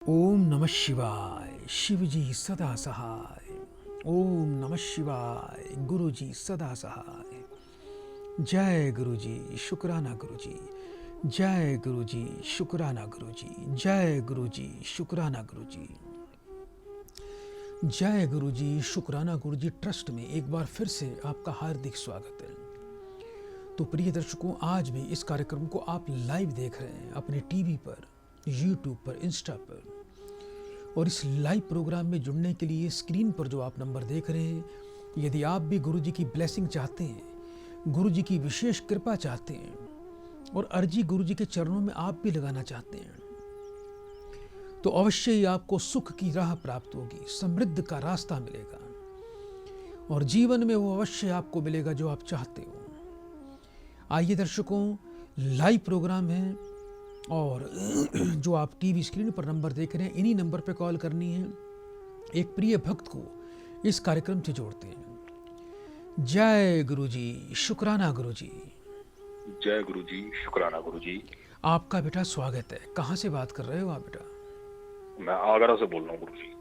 ओम नमः शिवाय। शिवजी सदा सहाय। ओम नमः शिवाय। गुरुजी सदा सहाय। जय गुरुजी, शुक्राना गुरुजी। जय गुरुजी, शुक्राना गुरुजी। जय गुरुजी, शुक्राना गुरुजी। जय गुरुजी, शुक्राना गुरुजी ट्रस्ट में एक बार फिर से आपका हार्दिक स्वागत है। तो प्रिय दर्शकों, आज भी इस कार्यक्रम को आप लाइव देख रहे हैं अपने टीवी पर, यूट्यूब पर, इंस्टा पर। और इस लाइव प्रोग्राम में जुड़ने के लिए स्क्रीन पर जो आप नंबर देख रहे हैं, यदि आप भी गुरु जी की ब्लेसिंग चाहते हैं, गुरु जी की विशेष कृपा चाहते हैं और अर्जी गुरु जी के चरणों में आप भी लगाना चाहते हैं, तो अवश्य ही आपको सुख की राह प्राप्त होगी, समृद्धि का रास्ता मिलेगा और जीवन में वो अवश्य आपको मिलेगा जो आप चाहते हो। आइए दर्शकों, लाइव प्रोग्राम है और जो आप टीवी स्क्रीन पर नंबर देख रहे हैं, इन्हीं नंबर पर कॉल करनी है। एक प्रिय भक्त को इस कार्यक्रम से जोड़ते हैं। जय गुरुजी, शुक्राना गुरुजी। जय गुरुजी, शुक्राना गुरुजी। आपका बेटा स्वागत है। कहाँ से बात कर रहे हो आप बेटा? मैं आगरा से बोल रहा हूँ गुरुजी।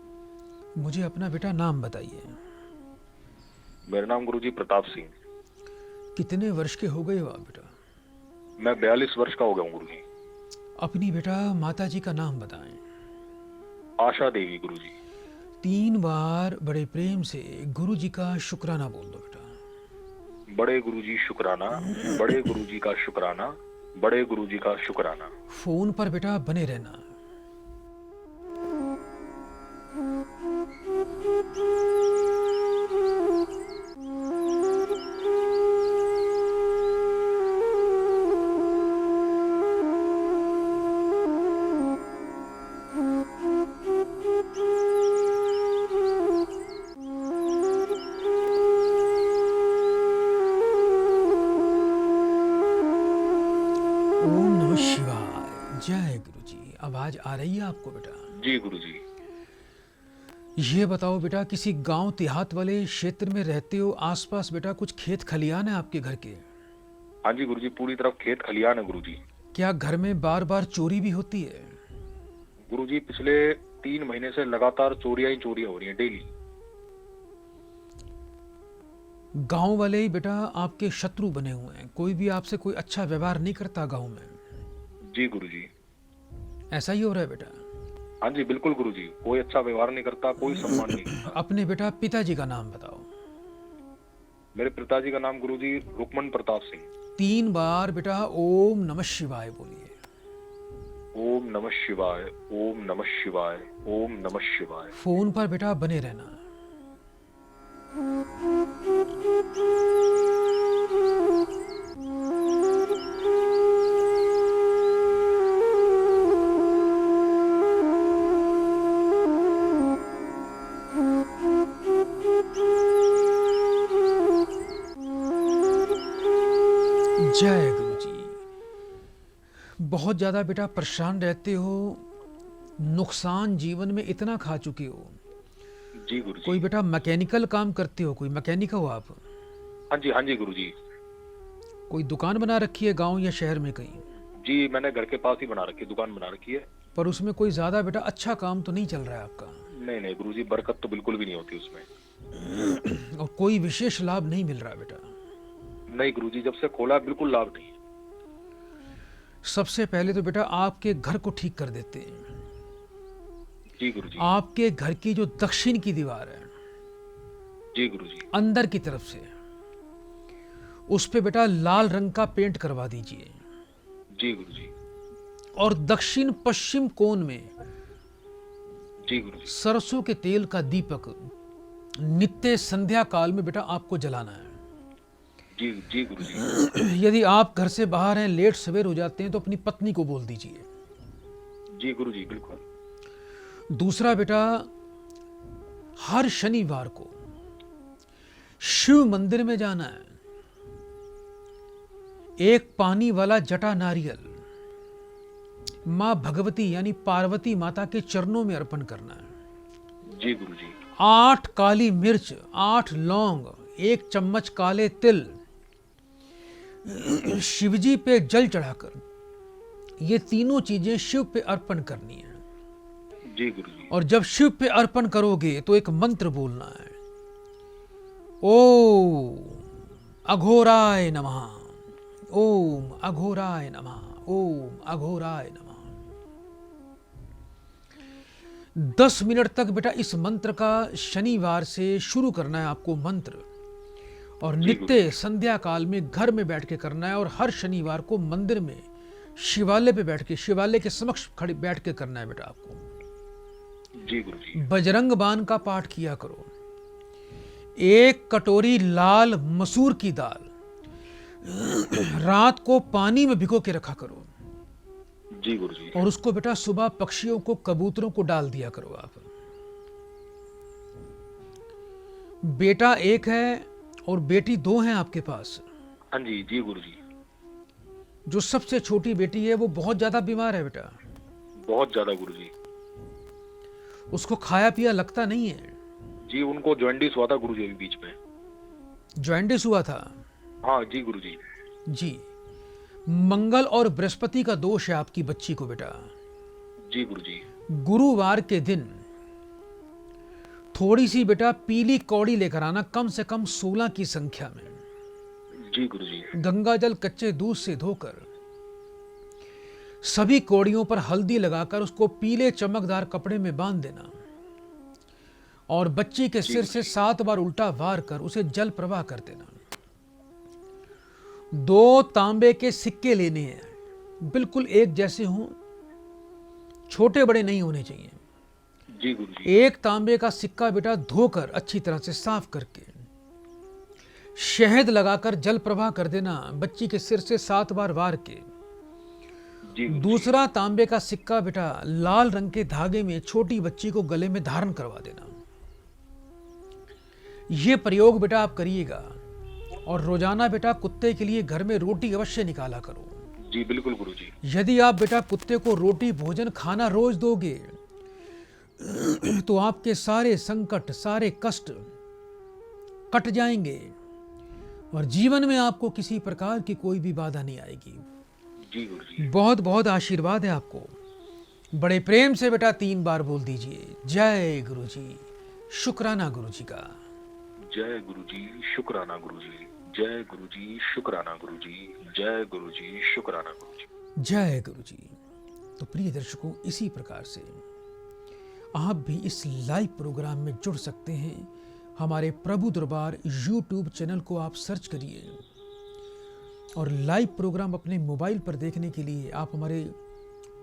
मुझे अपना बेटा नाम बताइए। मेरा नाम गुरुजी प्रताप सिंह। कितने वर्ष के हो गए हो आप बेटा? मैं 42 वर्ष का हो गया हूँ गुरुजी। अपनी बेटा माता जी का नाम बताएं। आशा देवी गुरुजी। 3 बार बड़े प्रेम से गुरु जी का शुक्राना बोल दो बेटा। बड़े गुरुजी शुक्राना, बड़े गुरुजी का शुक्राना, बड़े गुरुजी का शुक्राना। फोन पर बेटा बने रहना। ओम नमः शिवाय। जय गुरुजी। आवाज आ रही है आपको बेटा? जी गुरुजी। ये बताओ बेटा, किसी गांव देहात वाले क्षेत्र में रहते हो? आसपास बेटा कुछ खेत खलियान है आपके घर के? हाँ जी गुरुजी, पूरी तरफ खेत खलियान है गुरुजी। क्या घर में बार बार चोरी भी होती है? गुरुजी, पिछले 3 महीने से लगातार चोरियां ही चोरियां हो रही हैं, डेली। गांव वाले ही बेटा आपके शत्रु बने हुए हैं, कोई भी आपसे कोई अच्छा व्यवहार नहीं करता गांव में। जी गुरुजी। ऐसा ही हो रहा है बेटा? हाँ जी बिल्कुल गुरुजी, कोई अच्छा व्यवहार नहीं करता, कोई सम्मान नहीं करता। अपने बेटा पिताजी का नाम बताओ। मेरे पिताजी का नाम गुरुजी रुक्मन प्रताप सिंह। 3 बार बेटा ओम नमः शिवाय बोलिए। ओम नमः शिवाय, ओम नमः शिवाय, ओम नमः शिवाय। फोन पर बेटा बने रहना। जय गुरुजी। बहुत ज्यादा बेटा परेशान रहते हो, नुकसान जीवन में इतना खा चुके हो। जी गुरुजी। कोई बेटा मैकेनिकल काम करते हो? कोई मैकेनिक हो आप? हाँ जी गुरुजी। कोई दुकान बना रखी है गांव या शहर में कहीं? जी, मैंने घर के पास ही बना रखी है, दुकान बना रखी है। पर उसमें कोई ज्यादा बेटा अच्छा काम तो नहीं चल रहा है आपका? नहीं गुरुजी, बरकत तो बिल्कुल भी नहीं होती उसमें। और कोई विशेष लाभ नहीं मिल रहा बेटा? नहीं गुरुजी, जब से खोला बिल्कुल लाभ नहीं है। सबसे पहले तो बेटा आपके घर को ठीक कर देते हैं। जी गुरुजी। आपके घर की जो दक्षिण की दीवार है, जी गुरुजी। अंदर की तरफ से, उस पे बेटा लाल रंग का पेंट करवा दीजिए। जी गुरुजी। और दक्षिण पश्चिम कोण में जी गुरुजी। सरसों के तेल का दीपक नित्य संध्या काल में बेटा आपको जलाना है। जी गुरुजी। यदि आप घर से बाहर हैं, लेट सवेर हो जाते हैं, तो अपनी पत्नी को बोल दीजिए। जी गुरुजी बिल्कुल। दूसरा बेटा, हर शनिवार को शिव मंदिर में जाना है। एक पानी वाला जटा नारियल मां भगवती यानी पार्वती माता के चरणों में अर्पण करना है। जी गुरुजी। 8 काली मिर्च, 8 लौंग, 1 चम्मच काले तिल शिवजी पे जल चढ़ाकर ये तीनों चीजें शिव पे अर्पण करनी है। जी गुरुजी। और जब शिव पे अर्पण करोगे तो एक मंत्र बोलना है, ओम अघोराय नमः, ओम अघोराय नमः, ओम अघोराय नमः। 10 मिनट तक बेटा इस मंत्र का शनिवार से शुरू करना है आपको मंत्र, और जी नित्य गुरुजी। संध्या काल में घर में बैठ के करना है, और हर शनिवार को मंदिर में शिवालय पे बैठ के, शिवालय के समक्ष खड़े बैठ के करना है बेटा आपको। जी गुरुजी। बजरंग बाण का पाठ किया करो। 1 कटोरी लाल मसूर की दाल रात को पानी में भिगो के रखा करो, जी गुरुजी। और उसको बेटा सुबह पक्षियों को, कबूतरों को डाल दिया करो आप। बेटा 1 है और बेटी 2 हैं आपके पास। हाँ जी। जी गुरुजी। जो सबसे छोटी बेटी है वो बहुत ज्यादा बीमार है बेटा, बहुत ज्यादा गुरुजी। उसको खाया पिया लगता नहीं है। जी उनको जॉइंटिस हुआ था गुरुजी अभी बीच में। जॉइंटिस हुआ था। हाँ जी गुरुजी। जी, मंगल और बृहस्पति का दोष है आपकी बच्ची को बेटा। जी गुरुजी। गुरुवार के दिन थोड़ी सी बेटा पीली कौड़ी लेकर आना, कम से कम 16 की संख्या में। जी गुरुजी। गंगा जल कच्चे दूध से धोकर सभी कौड़ियों पर हल्दी लगाकर उसको पीले चमकदार कपड़े में बांध देना, और बच्ची के सिर से 7 बार उल्टा वार कर उसे जल प्रवाह कर देना। 2 तांबे के सिक्के लेने हैं, बिल्कुल एक जैसे हों, छोटे बड़े नहीं होने चाहिए। जी गुरुजी। 1 तांबे का सिक्का बेटा धोकर अच्छी तरह से साफ करके शहद लगाकर जल प्रवाह कर देना, बच्ची के सिर से 7 बार वार के। जी गुरुजी। दूसरा तांबे का सिक्का बेटा लाल रंग के धागे में छोटी बच्ची को गले में धारण करवा देना। यह प्रयोग बेटा आप करिएगा, और रोजाना बेटा कुत्ते के लिए घर में रोटी अवश्य निकाला करो। जी बिल्कुल गुरुजी। यदि आप बेटा कुत्ते को रोटी भोजन खाना रोज दोगे तो आपके सारे संकट, सारे कष्ट कट जाएंगे, और जीवन में आपको किसी प्रकार की कोई भी बाधा नहीं आएगी। जी गुरुजी। बहुत बहुत आशीर्वाद है आपको। बड़े प्रेम से बेटा 3 बार बोल दीजिए, जय गुरुजी, शुक्राना गुरुजी का। जय गुरुजी, शुक्राना गुरुजी। जय गुरुजी, शुक्राना गुरुजी। जय गुरुजी, शुक्राना गुरुजी। जय गुरुजी। तो प्रिय दर्शकों, इसी प्रकार से आप भी इस लाइव प्रोग्राम में जुड़ सकते हैं। हमारे प्रभु दरबार यूट्यूब चैनल को आप सर्च करिए, और लाइव प्रोग्राम अपने मोबाइल पर देखने के लिए आप हमारे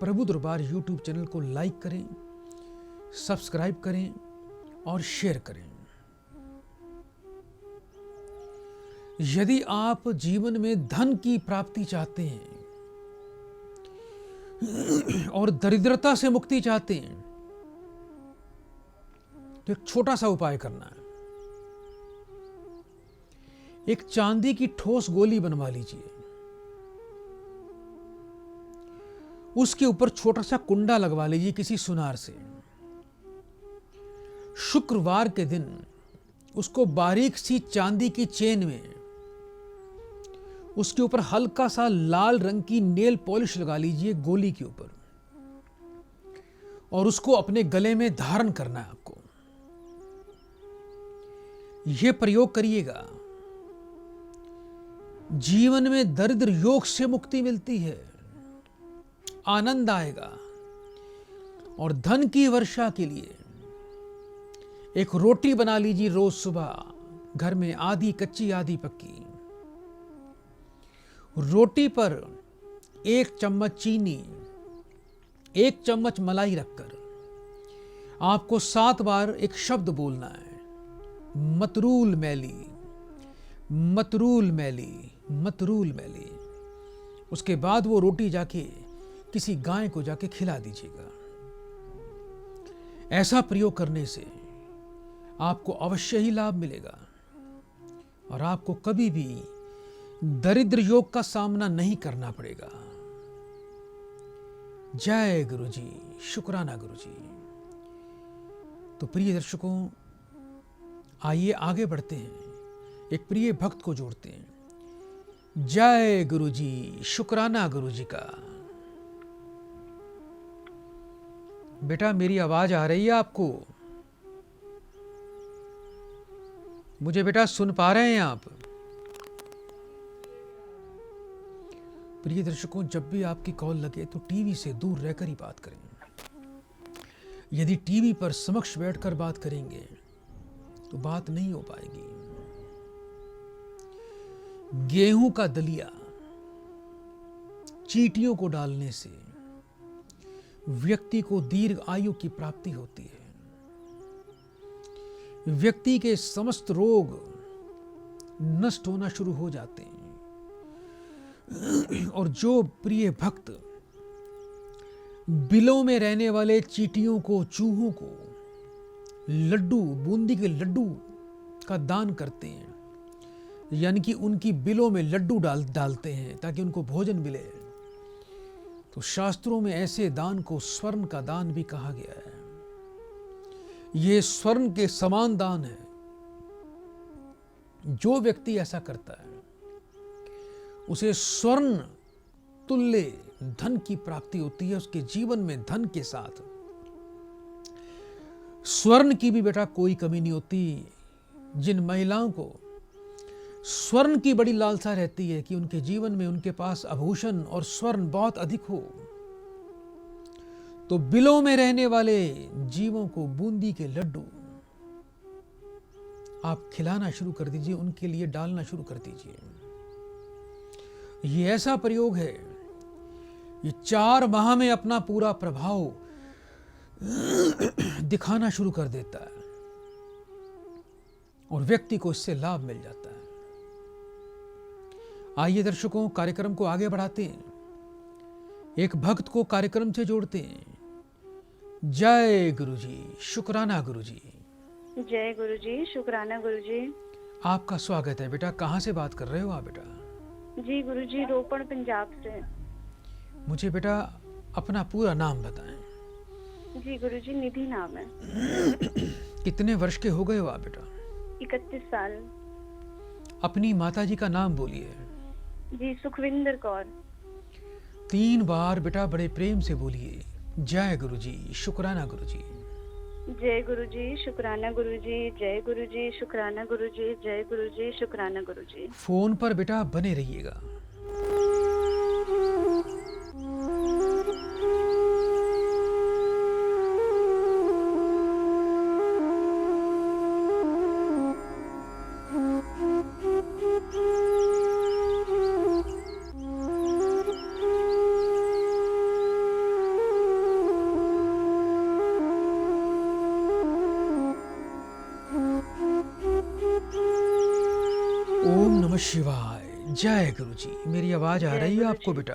प्रभु दरबार यूट्यूब चैनल को लाइक करें, सब्सक्राइब करें और शेयर करें। यदि आप जीवन में धन की प्राप्ति चाहते हैं और दरिद्रता से मुक्ति चाहते हैं, तो एक छोटा सा उपाय करना है। एक चांदी की ठोस गोली बनवा लीजिए, उसके ऊपर छोटा सा कुंडा लगवा लीजिए किसी सुनार से। शुक्रवार के दिन उसको बारीक सी चांदी की चेन में, उसके ऊपर हल्का सा लाल रंग की नेल पॉलिश लगा लीजिए गोली के ऊपर, और उसको अपने गले में धारण करना है आपको। यह प्रयोग करिएगा, जीवन में दरिद्र योग से मुक्ति मिलती है, आनंद आएगा। और धन की वर्षा के लिए एक रोटी बना लीजिए रोज सुबह घर में, आधी कच्ची आधी पक्की। रोटी पर 1 चम्मच चीनी, 1 चम्मच मलाई रखकर आपको 7 बार एक शब्द बोलना है, मतरूल मैली, मतरूल मैली, मतरूल मैली। उसके बाद वो रोटी जाके किसी गाय को जाके खिला दीजिएगा। ऐसा प्रयोग करने से आपको अवश्य ही लाभ मिलेगा, और आपको कभी भी दरिद्र योग का सामना नहीं करना पड़ेगा। जय गुरुजी, शुक्राना गुरुजी। तो प्रिय दर्शकों, आइए आगे बढ़ते हैं, एक प्रिय भक्त को जोड़ते हैं। जय गुरुजी, शुक्राना गुरुजी का। बेटा मेरी आवाज आ रही है आपको? मुझे बेटा सुन पा रहे हैं आप? प्रिय दर्शकों, जब भी आपकी कॉल लगे तो टीवी से दूर रहकर ही बात करें। यदि टीवी पर समक्ष बैठकर बात करेंगे तो बात नहीं हो पाएगी। गेहूं का दलिया चींटियों को डालने से व्यक्ति को दीर्घ आयु की प्राप्ति होती है। व्यक्ति के समस्त रोग नष्ट होना शुरू हो जाते हैं। और जो प्रिय भक्त बिलों में रहने वाले चींटियों को, चूहों को लड्डू, बूंदी के लड्डू का दान करते हैं, यानी कि उनकी बिलों में लड्डू डालते हैं ताकि उनको भोजन मिले, तो शास्त्रों में ऐसे दान को स्वर्ण का दान भी कहा गया है। यह स्वर्ण के समान दान है। जो व्यक्ति ऐसा करता है उसे स्वर्ण तुल्य धन की प्राप्ति होती है। उसके जीवन में धन के साथ स्वर्ण की भी बेटा कोई कमी नहीं होती। जिन महिलाओं को स्वर्ण की बड़ी लालसा रहती है कि उनके जीवन में उनके पास आभूषण और स्वर्ण बहुत अधिक हो, तो बिलों में रहने वाले जीवों को बूंदी के लड्डू आप खिलाना शुरू कर दीजिए, उनके लिए डालना शुरू कर दीजिए। ये ऐसा प्रयोग है, ये 4 माह में अपना पूरा प्रभाव दिखाना शुरू कर देता है और व्यक्ति को इससे लाभ मिल जाता है। आइए दर्शकों, कार्यक्रम को आगे बढ़ाते हैं। एक भक्त को कार्यक्रम से जोड़ते हैं। जय गुरुजी, शुक्राना गुरुजी। जय गुरुजी, शुक्राना गुरुजी। आपका स्वागत है बेटा। कहाँ से बात कर रहे हो आप बेटा? जी गुरुजी, रोपड़ पंजाब से। मुझे बेटा अपना पूरा नाम बताएं। जी गुरुजी, निधि नाम है। कितने वर्ष के हो गए हो आप बेटा? 31 साल। अपनी माताजी का नाम बोलिए। जी, सुखविंदर कौर। 3 बार बेटा बड़े प्रेम से बोलिए। जय गुरुजी, शुक्राना गुरुजी। जय गुरुजी, शुक्राना गुरुजी। जय गुरुजी, शुक्राना गुरुजी। जय गुरुजी, शुक्राना गुरुजी। फोन पर बेटा बने रहिएगा। ओम नमः शिवाय। जय गुरुजी। मेरी आवाज आ रही है आपको बेटा?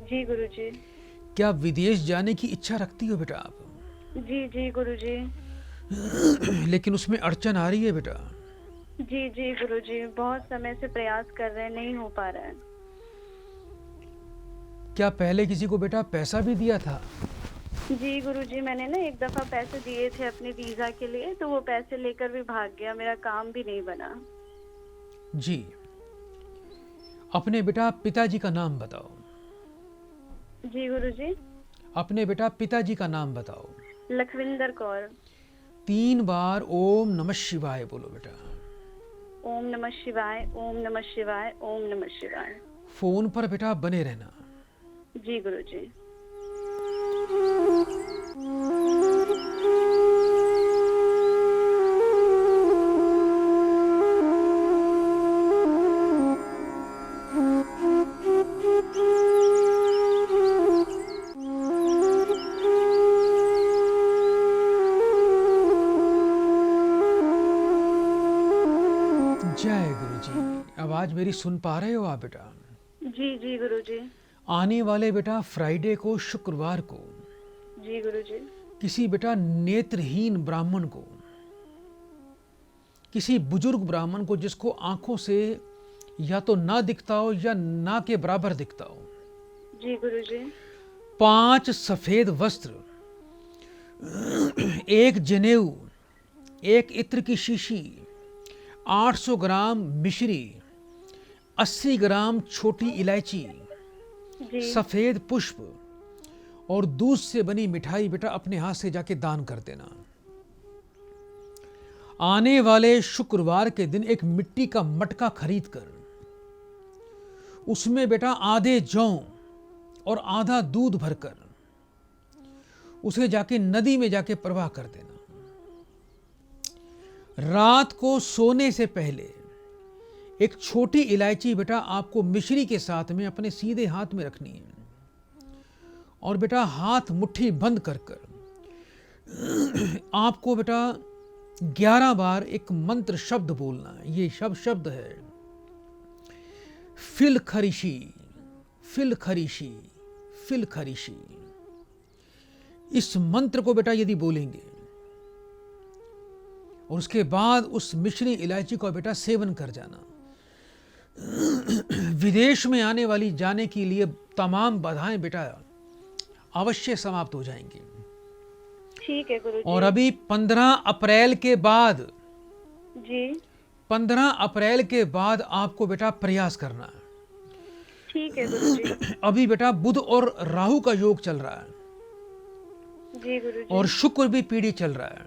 जी गुरुजी। क्या विदेश जाने की इच्छा रखती हो बेटा आप? जी जी गुरुजी। लेकिन उसमें अड़चन आ रही है बेटा? जी जी गुरुजी, बहुत समय से प्रयास कर रहे हैं, नहीं हो पा रहा है। क्या पहले किसी को बेटा पैसा भी दिया था? जी गुरुजी, मैंने ना एक दफा पैसे दिए थे अपने वीजा के लिए, तो वो पैसे लेकर भी भाग गया, मेरा काम भी नहीं बना। जी। अपने बेटा पिताजी का नाम बताओ। जी गुरुजी। अपने बेटा पिताजी का नाम बताओ। लखविंदर कौर। 3 बार ओम नमः शिवाय बोलो बेटा। ओम नमः शिवाय, ओम नमः शिवाय, ओम नमः शिवाय। फोन पर बेटा बने रहना। जी गुरुजी। जय गुरुजी। आवाज मेरी सुन पा रहे हो आप बेटा? जी जी गुरुजी। आने वाले बेटा फ्राइडे को, शुक्रवार को, जी गुरुजी। किसी बेटा नेत्रहीन ब्राह्मण को, किसी बुजुर्ग ब्राह्मण को जिसको आंखों से या तो ना दिखता हो या ना के बराबर दिखता हो, जी गुरुजी। 5 सफेद वस्त्र, 1 जनेऊ, 1 इत्र की शीशी, 800 ग्राम मिश्री, 80 ग्राम छोटी इलायची, जी सफेद पुष्प और दूध से बनी मिठाई बेटा अपने हाथ से जाके दान कर देना। आने वाले शुक्रवार के दिन एक मिट्टी का मटका खरीद कर उसमें बेटा आधे जौ और आधा दूध भरकर उसे जाके नदी में जाके प्रवाह कर देना। रात को सोने से पहले एक छोटी इलायची बेटा आपको मिश्री के साथ में अपने सीधे हाथ में रखनी है और बेटा हाथ मुट्ठी बंद कर कर आपको बेटा 11 बार एक मंत्र शब्द बोलना है। ये शब्द है फिल खरीशी, फिल खरीशी, फिल खरीशी। इस मंत्र को बेटा यदि बोलेंगे और उसके बाद उस मिश्री इलायची का बेटा सेवन कर जाना, विदेश में आने वाली जाने के लिए तमाम बाधाएं बेटा अवश्य समाप्त हो जाएंगी। ठीक है गुरुजी। और अभी 15 अप्रैल के बाद जी 15 अप्रैल के बाद आपको बेटा प्रयास करना है। ठीक है गुरुजी। अभी बेटा बुध और राहु का योग चल रहा है जी गुरुजी। और शुक्र भी पीढ़ी चल रहा है।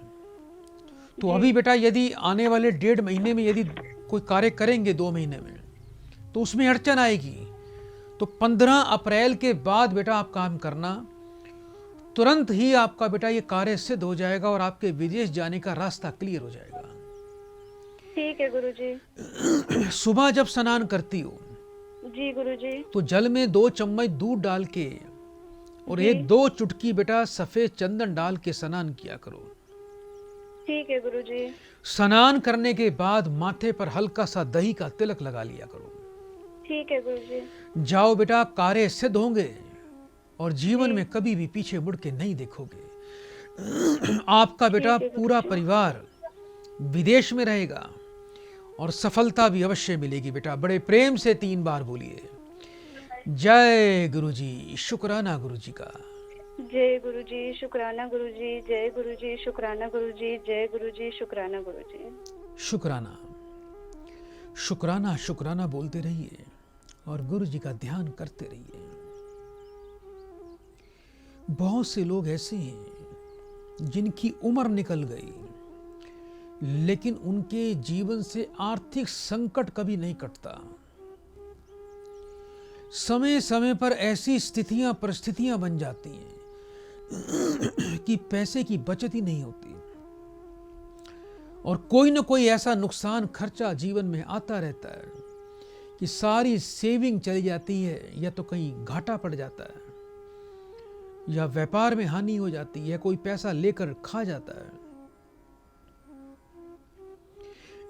तो अभी बेटा यदि आने वाले 1.5 महीने में यदि कोई कार्य करेंगे 2 महीने में तो उसमें अड़चन आएगी। तो 15 अप्रैल के बाद बेटा आप काम करना, तुरंत ही आपका बेटा ये कार्य सिद्ध हो जाएगा और आपके विदेश जाने का रास्ता क्लियर हो जाएगा। ठीक है गुरुजी। सुबह जब स्नान करती हो जी गुरुजी। तो जल में 2 चम्मच दूध डाल के और 1-2 चुटकी बेटा सफेद चंदन डाल के स्नान किया करो। ठीक है गुरुजी। स्नान करने के बाद माथे पर हल्का सा दही का तिलक लगा लिया करो। ठीक है गुरुजी। जाओ बेटा, कार्य सिद्ध होंगे और जीवन में कभी भी पीछे मुड़ के नहीं देखोगे। आपका बेटा पूरा परिवार विदेश में रहेगा और सफलता भी अवश्य मिलेगी। बेटा बड़े प्रेम से 3 बार बोलिए, जय गुरुजी, शुक्राना गुरुजी का। जय गुरुजी, शुक्राना गुरुजी, जय गुरुजी, शुक्राना गुरुजी, जय गुरुजी, शुक्राना गुरुजी। शुक्राना शुक्राना शुक्राना बोलते रहिए और गुरु जी का ध्यान करते रहिए। बहुत से लोग ऐसे हैं जिनकी उम्र निकल गई लेकिन उनके जीवन से आर्थिक संकट कभी नहीं कटता। समय समय पर ऐसी स्थितियां परिस्थितियां बन जाती हैं कि पैसे की बचत ही नहीं होती और कोई ना कोई ऐसा नुकसान खर्चा जीवन में आता रहता है कि सारी सेविंग चली जाती है, या तो कहीं घाटा पड़ जाता है, या व्यापार में हानि हो जाती है, कोई पैसा लेकर खा जाता है।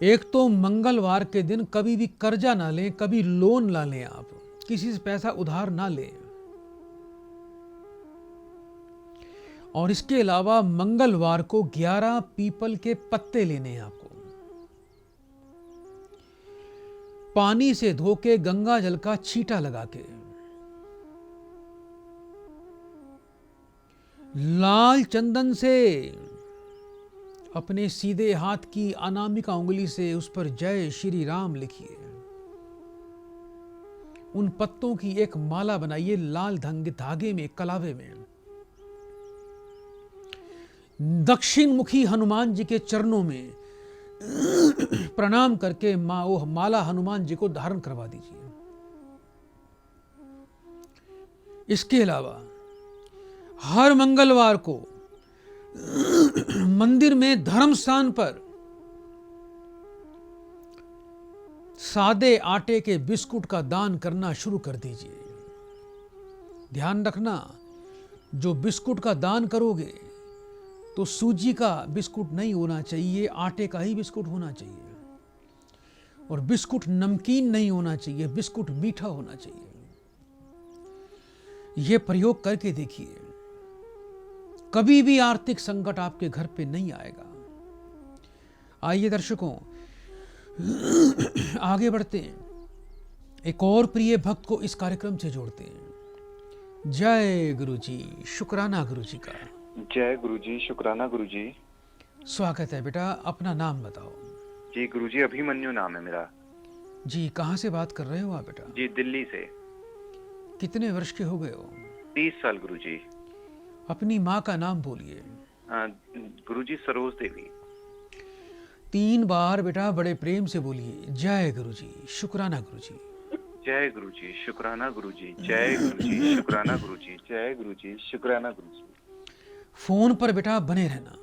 एक तो मंगलवार के दिन कभी भी कर्जा ना लें, कभी लोन ना लें, आप किसी से पैसा उधार ना लें। और इसके अलावा मंगलवार को 11 पीपल के पत्ते लेने हैं आपको। पानी से धो के गंगा जल का छींटा लगा के लाल चंदन से अपने सीधे हाथ की अनामिका उंगली से उस पर जय श्री राम लिखिए। उन पत्तों की एक माला बनाइए लाल धागे में, कलावे में। दक्षिण मुखी हनुमान जी के चरणों में प्रणाम करके वो माला हनुमान जी को धारण करवा दीजिए। इसके अलावा हर मंगलवार को मंदिर में धर्म स्थान पर सादे आटे के बिस्कुट का दान करना शुरू कर दीजिए। ध्यान रखना, जो बिस्कुट का दान करोगे तो सूजी का बिस्कुट नहीं होना चाहिए, आटे का ही बिस्कुट होना चाहिए। और बिस्कुट नमकीन नहीं होना चाहिए, बिस्कुट मीठा होना चाहिए। यह प्रयोग करके देखिए, कभी भी आर्थिक संकट आपके घर पे नहीं आएगा। आइए दर्शकों, आगे बढ़ते हैं, एक और प्रिय भक्त को इस कार्यक्रम से जोड़ते हैं। जय गुरुजी, शुक्राना गुरुजी का। जय गुरुजी, शुक्राना गुरुजी। स्वागत है बेटा, अपना नाम बताओ। जी गुरुजी, अभिमन्यु नाम है मेरा। जी, कहाँ से बात कर रहे हो आप बेटा? जी दिल्ली से। कितने वर्ष के हो गए हो? 30 साल गुरुजी। अपनी माँ का नाम बोलिए। गुरुजी सरोज देवी। 3 बार बेटा बड़े प्रेम से बोलिए, जय गुरुजी, शुक्राना गुरुजी। जय गुरुजी शुक्राना गुरुजी, जय गुरुजी शुक्राना गुरुजी, जय गुरुजी शुक्राना गुरुजी। फोन पर बेटा बने रहना।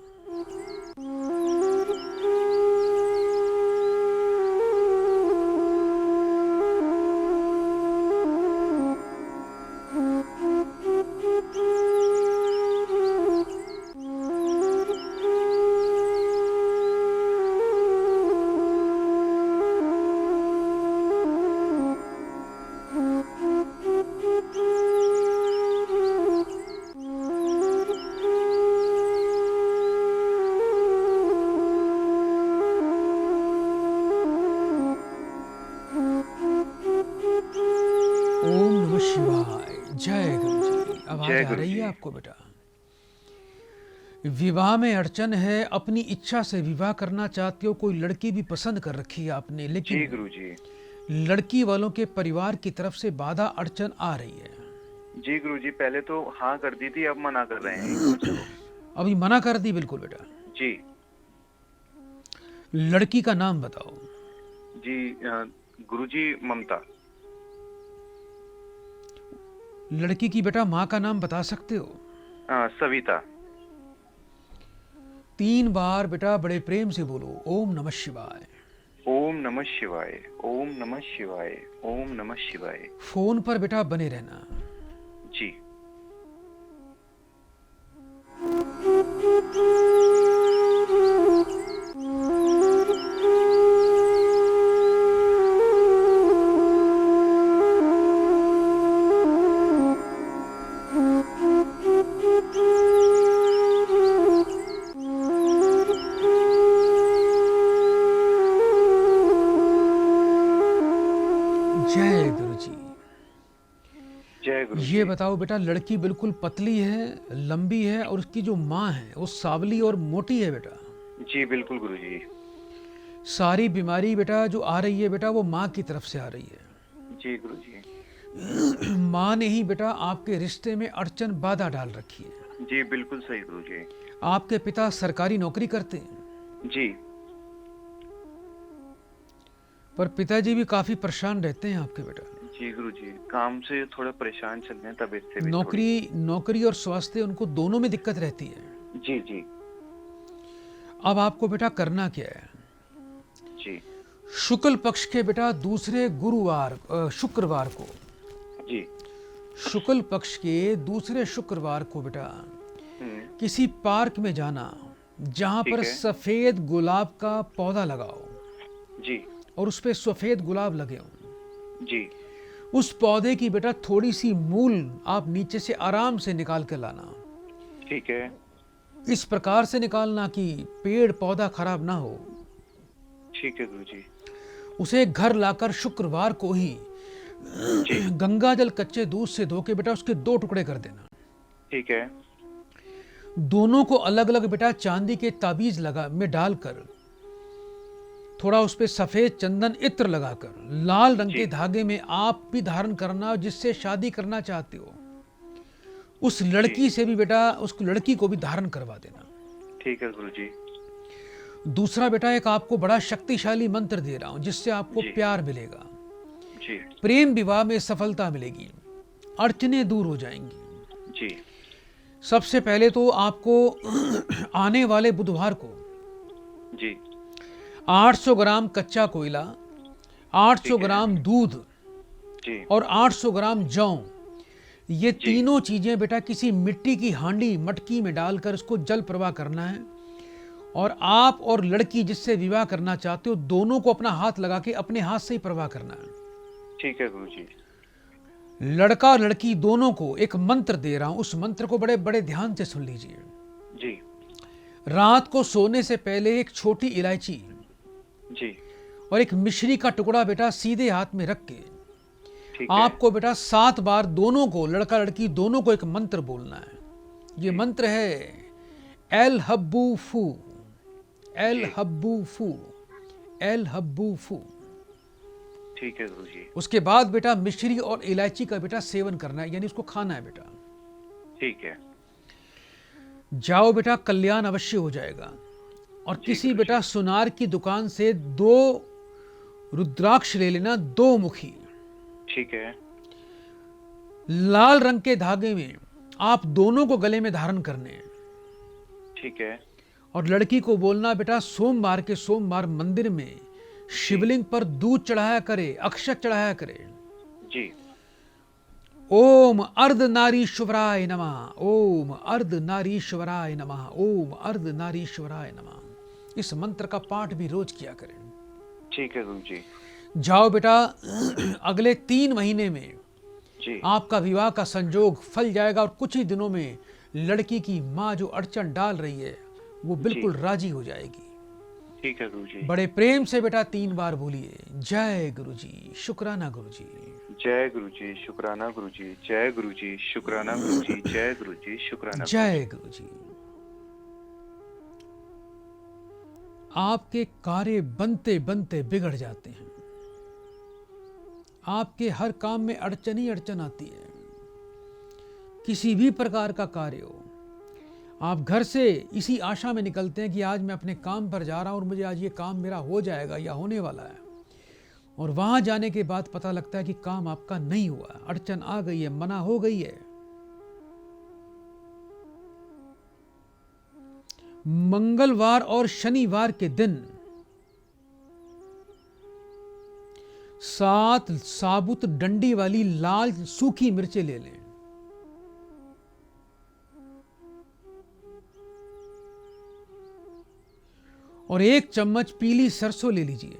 ओम नमः शिवाय, जय गुरुजी। आवाज जय आ रही है गुरुजी। आपको बेटा? विवाह में अड़चन है, अपनी इच्छा से विवाह करना चाहते हो, कोई लड़की भी पसंद कर रखी है आपने, जी लेकिन गुरुजी। लड़की वालों के परिवार की तरफ से बाधा अड़चन आ रही है। जी गुरुजी, पहले तो हाँ कर दी थी, अब मना कर रहे हैं। अभी मना कर दी बिल्कुल बेटा। जी लड़की का नाम बताओ। जी गुरुजी ममता। लड़की की बेटा माँ का नाम बता सकते हो? सविता। 3 बार बेटा बड़े प्रेम से बोलो, ओम नमः शिवाय। ओम नमः शिवाय, ओम नमः शिवाय, ओम नमः शिवाय। फोन पर बेटा बने रहना। जी जय गुरुजी। जय गुरुजी। ये बताओ बेटा, लड़की बिल्कुल पतली है, लंबी है, और उसकी जो माँ है वो सांवली और मोटी है बेटा। जी बिल्कुल गुरुजी। सारी बीमारी बेटा जो आ रही है बेटा वो माँ की तरफ से आ रही है। जी गुरुजी। माँ ने ही बेटा आपके रिश्ते में अड़चन बाधा डाल रखी है। जी बिल्कुल सही गुरुजी। आपके पिता सरकारी नौकरी करते हैं, जी पर पिताजी भी काफी परेशान रहते हैं आपके बेटा। जी गुरुजी, काम से थोड़ा परेशान चल रहे हैं, तबीयत से भी नौकरी और स्वास्थ्य उनको दोनों में दिक्कत रहती है। थोड़ी। जी जी अब आपको बेटा करना क्या है? जी शुक्ल पक्ष के बेटा दूसरे शुक्रवार को, जी। शुक्ल पक्ष के दूसरे शुक्रवार को बेटा किसी पार्क में जाना, जहां ठीक पर है। सफेद गुलाब का पौधा लगाओ जी और उस पे सफेद गुलाब लगे हों। जी उस पौधे की बेटा थोड़ी सी मूल आप नीचे से आराम से निकाल के लाना। ठीक है। इस प्रकार से निकालना कि पेड़ पौधा खराब ना हो। ठीक है गुरुजी। उसे घर लाकर शुक्रवार को ही गंगा जल कच्चे दूध से धो के बेटा उसके 2 टुकड़े कर देना। ठीक है। दोनों को अलग अलग बेटा चांदी के ताबीज में डालकर थोड़ा उस पे सफेद चंदन इत्र लगाकर लाल रंग के धागे में आप भी धारण करना, जिससे शादी करना चाहते हो उस लड़की से भी बेटा उस लड़की को भी धारण करवा देना। ठीक है गुरुजी। दूसरा बेटा एक आपको बड़ा शक्तिशाली मंत्र दे रहा हूं, जिससे आपको जी। प्यार मिलेगा, जी प्रेम विवाह में सफलता मिलेगी, अड़चनें दूर हो जाएंगी। जी सबसे पहले तो आपको आने वाले बुधवार को जी 800 ग्राम कच्चा कोयला, 800 ठीक है। ग्राम दूध जी और 800 ग्राम जौ, ये तीनों चीजें बेटा किसी मिट्टी की हांडी मटकी में डालकर इसको जल प्रवाह करना है। और आप और लड़की जिससे विवाह करना चाहते हो दोनों को अपना हाथ लगा के अपने हाथ से ही प्रवाह करना है। ठीक है गुरुजी। लड़का और लड़की दोनों को एक मंत्र दे रहा हूं, उस मंत्र को बड़े बड़े ध्यान से सुन लीजिए। जी रात को सोने से पहले एक छोटी इलायची जी और एक मिश्री का टुकड़ा बेटा सीधे हाथ में रख के ठीक है। आपको बेटा 7 बार दोनों को, लड़का लड़की दोनों को एक मंत्र बोलना है। ये मंत्र है एल हब्बू फू, एल हब्बू फू, एल हब्बू फू। ठीक है गुरुजी। उसके बाद बेटा मिश्री और इलायची का बेटा सेवन करना है, यानी उसको खाना है बेटा। ठीक है। जाओ बेटा, कल्याण अवश्य हो जाएगा। और किसी बेटा सुनार की दुकान से 2 रुद्राक्ष ले लेना, 2 मुखी। ठीक है। लाल रंग के धागे में आप दोनों को गले में धारण करने हैं। ठीक है। और लड़की को बोलना बेटा, सोमवार के सोमवार मंदिर में शिवलिंग पर दूध चढ़ाया करे, अक्षत चढ़ाया करे। जी। ओम अर्धनारीश्वराय नमः, ओम अर्धनारीश्वराय नमः, ओम अर्धनारीश्वराय नमः। इस मंत्र का पाठ भी रोज किया करें। ठीक है गुरुजी। जाओ बेटा, अगले 3 महीने में जी। आपका विवाह का संजोग फल जाएगा और कुछ ही दिनों में लड़की की माँ जो अड़चन डाल रही है वो बिल्कुल राजी हो जाएगी। ठीक है गुरुजी। बड़े प्रेम से बेटा 3 बार बोलिए, जय गुरुजी, शुक्राना गुरुजी। जय गुरुजी, शुक्राना गुरुजी। जय गुरुजी, शुक्राना गुरुजी। जय गुरुजी, शुक्राना। जय गुरुजी। आपके कार्य बनते बनते बिगड़ जाते हैं। आपके हर काम में अड़चन ही अड़चन आती है। किसी भी प्रकार का कार्य हो, आप घर से इसी आशा में निकलते हैं कि आज मैं अपने काम पर जा रहा हूं और मुझे आज ये काम मेरा हो जाएगा या होने वाला है, और वहां जाने के बाद पता लगता है कि काम आपका नहीं हुआ, अड़चन आ गई है, मना हो गई है। मंगलवार और शनिवार के दिन 7 साबुत डंडी वाली लाल सूखी मिर्चें ले लें। और 1 चम्मच पीली सरसों ले लीजिए।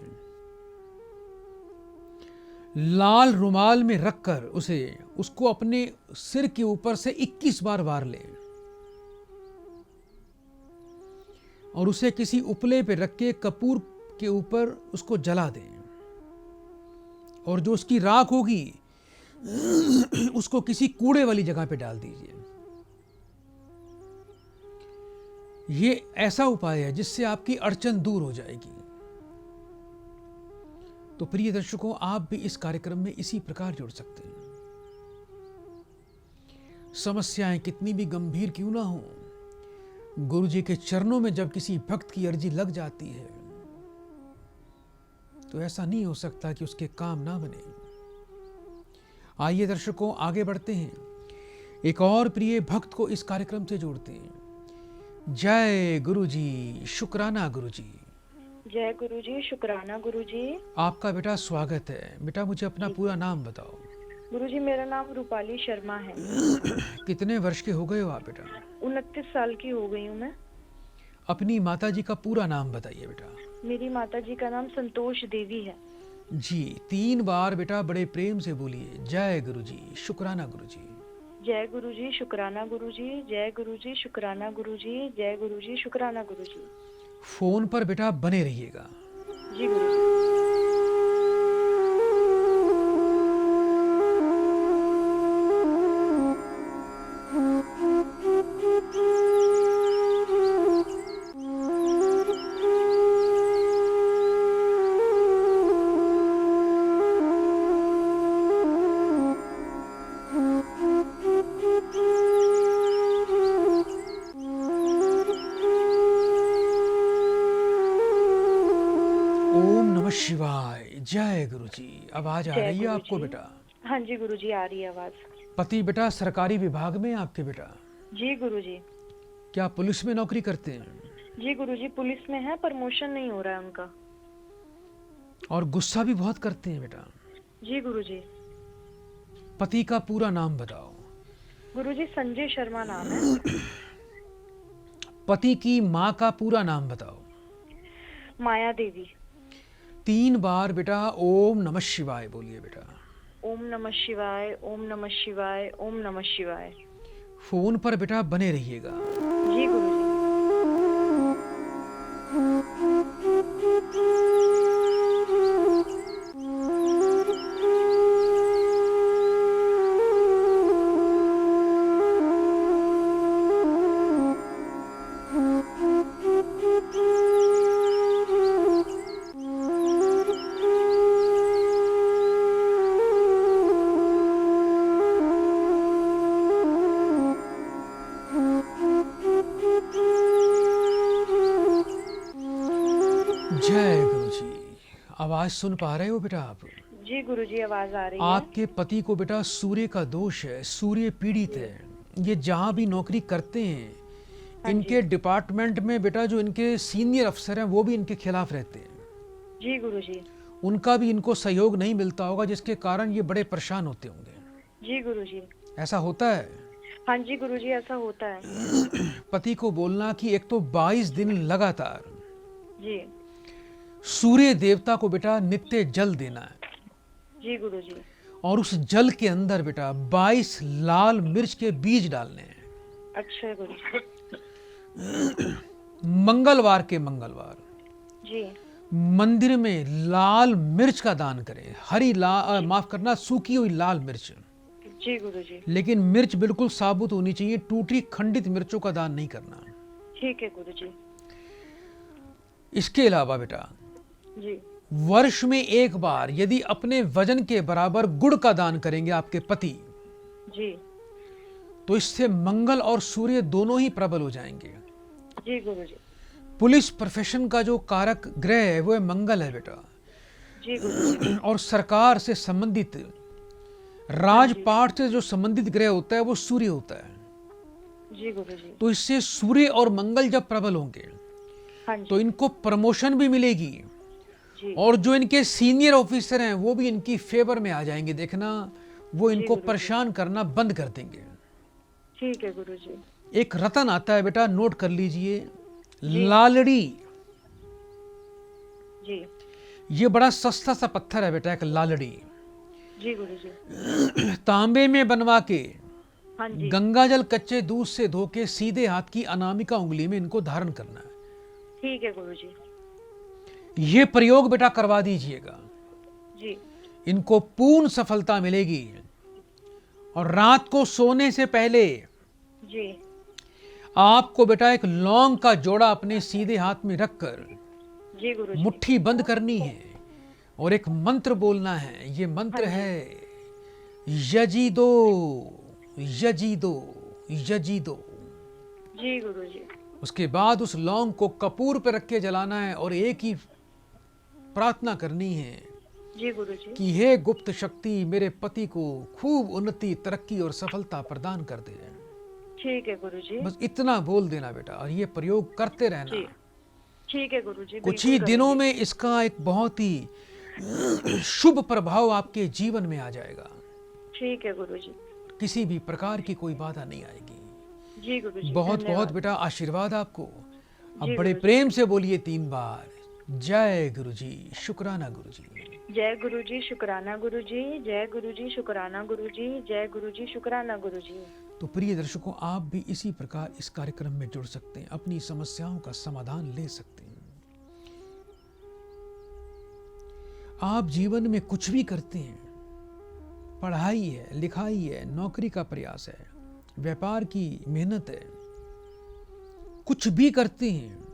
लाल रुमाल में रखकर उसको अपने सिर के ऊपर से 21 बार वार लें और उसे किसी उपले पे रख के कपूर के ऊपर उसको जला दें। और जो उसकी राख होगी उसको किसी कूड़े वाली जगह पे डाल दीजिए। ये ऐसा उपाय है जिससे आपकी अड़चन दूर हो जाएगी। तो प्रिय दर्शकों, आप भी इस कार्यक्रम में इसी प्रकार जुड़ सकते हैं। समस्याएं कितनी भी गंभीर क्यों ना हो, गुरु जी के चरणों में जब किसी भक्त की अर्जी लग जाती है तो ऐसा नहीं हो सकता कि उसके काम ना बने। आइए दर्शकों, आगे बढ़ते हैं। एक और प्रिय भक्त को इस कार्यक्रम से जोड़ते हैं। जय गुरुजी, शुक्राना गुरुजी। जय गुरुजी, शुक्राना गुरुजी। आपका बेटा स्वागत है। बेटा मुझे अपना पूरा नाम बताओ। गुरुजी, मेरा नाम रूपाली शर्मा है। कितने वर्ष के हो गए हो आप बेटा? 29 साल की हो गई हूँ मैं। अपनी माता जी का पूरा नाम बताइए बेटा। मेरी माता जी का नाम संतोष देवी है। जी, 3 बार बेटा बड़े प्रेम से बोलिए, जय गुरुजी, शुक्राना गुरुजी। जय गुरुजी, शुक्राना गुरुजी। जय गुरुजी, शुक्राना गुरुजी। जय गुरुजी, शुक्राना गुरुजी। फोन पर बेटा बने रहिएगा। जी गुरुजी। शिवाय। जय गुरुजी। आवाज आ रही है आपको बेटा? हाँ जी गुरुजी, आ रही है आवाज। पति बेटा सरकारी विभाग में आपके बेटा? जी गुरुजी। क्या पुलिस में नौकरी करते हैं? जी गुरुजी, पुलिस में है, प्रमोशन नहीं हो रहा है उनका। और गुस्सा भी बहुत करते हैं बेटा? जी गुरुजी। पति का पूरा नाम बताओ। गुरुजी, संजय शर्मा नाम है। पति की माँ का पूरा नाम बताओ। माया देवी। 3 बार बेटा ओम नमः शिवाय बोलिए बेटा। ओम नमः शिवाय, ओम नमः शिवाय, ओम नमः शिवाय। फोन पर बेटा बने रहिएगा। जी गुरुजी। जय गुरु जी। आवाज सुन पा रहे हो बेटा आप? जी गुरुजी, आवाज आ रही है। आपके पति को बेटा सूर्य का दोष है, सूर्य पीड़ित है। ये जहां भी नौकरी करते हैं, इनके डिपार्टमेंट में बेटा जो इनके सीनियर अफसर हैं वो भी इनके खिलाफ रहते हैं। जी गुरुजी। उनका भी इनको सहयोग नहीं मिलता होगा, जिसके कारण ये बड़े परेशान होते होंगे। जी गुरुजी। ऐसा होता है? हाँ जी गुरुजी, ऐसा होता है। पति को बोलना कि एक तो 22 दिन लगातार जी। सूर्य देवता को बेटा नित्य जल देना है, जी गुरुजी। और उस जल के अंदर बेटा 22 लाल मिर्च के बीज डालने हैं। अच्छा गुरुजी। मंगलवार के मंगलवार जी। मंदिर में लाल मिर्च का दान करें। माफ करना, सूखी हुई लाल मिर्च। जी गुरुजी। लेकिन मिर्च बिल्कुल साबुत होनी चाहिए, टूटी खंडित मिर्चों का दान नहीं करना। ठीक है गुरुजी। इसके अलावा बेटा जी। वर्ष में एक बार यदि अपने वजन के बराबर गुड़ का दान करेंगे आपके पति, जी। तो इससे मंगल और सूर्य दोनों ही प्रबल हो जाएंगे। जी गुरुजी। पुलिस प्रोफेशन का जो कारक ग्रह है वो है मंगल है बेटा। जी गुरुजी। और सरकार से संबंधित, राजपाट से जो संबंधित ग्रह होता है वो सूर्य होता है। जी गुरुजी। तो इससे सूर्य और मंगल जब प्रबल होंगे हाँ जी। तो इनको प्रमोशन भी मिलेगी, जी। और जो इनके सीनियर ऑफिसर हैं वो भी इनकी फेवर में आ जाएंगे। देखना, वो इनको परेशान करना बंद कर देंगे। ठीक है गुरुजी। एक रतन आता है बेटा, नोट कर लीजिए, लालड़ी। जी। ये बड़ा सस्ता सा पत्थर है बेटा, एक लालड़ी। जी गुरुजी। तांबे में बनवा के हाँ जी। गंगा जल कच्चे दूध से धो के सीधे हाथ की अनामिका उंगली में इनको धारण करना है। ठीक है गुरुजी। ये प्रयोग बेटा करवा दीजिएगा, जी। इनको पूर्ण सफलता मिलेगी। और रात को सोने से पहले जी। आपको बेटा एक लौंग का जोड़ा अपने सीधे हाथ में रखकर जी गुरुजी। मुट्ठी बंद करनी है और एक मंत्र बोलना है। ये मंत्र है यजीदो यजीदो यजीदो। जी गुरुजी। उसके बाद उस लौंग को कपूर पर रख के जलाना है और एक ही प्रार्थना करनी है जी गुरुजी। कि हे गुप्त शक्ति, मेरे पति को खूब उन्नति, तरक्की और सफलता प्रदान कर दे। ठीक है गुरुजी। बस इतना बोल देना बेटा, और ये प्रयोग करते रहना। जी। ठीक है गुरुजी। कुछ ही दिनों में इसका एक बहुत ही शुभ प्रभाव आपके जीवन में आ जाएगा। ठीक है गुरुजी। किसी भी प्रकार की कोई बाधा नहीं आएगी। जी गुरुजी। बहुत धन्यवाद। बहुत बेटा आशीर्वाद आपको। अब जी बड़े गुरुजी। प्रेम से बोलिए 3 बार, जय गुरुजी, शुक्राना गुरुजी। जय गुरुजी, शुक्राना गुरुजी। जय गुरुजी, शुक्राना गुरुजी। जय गुरुजी, शुक्राना गुरुजी। तो प्रिय दर्शकों, आप भी इसी प्रकार इस कार्यक्रम में जुड़ सकते हैं, अपनी समस्याओं का समाधान ले सकते हैं। आप जीवन में कुछ भी करते हैं, पढ़ाई है, लिखाई है, नौकरी का प्रयास है, व्यापार की मेहनत है, कुछ भी करते हैं,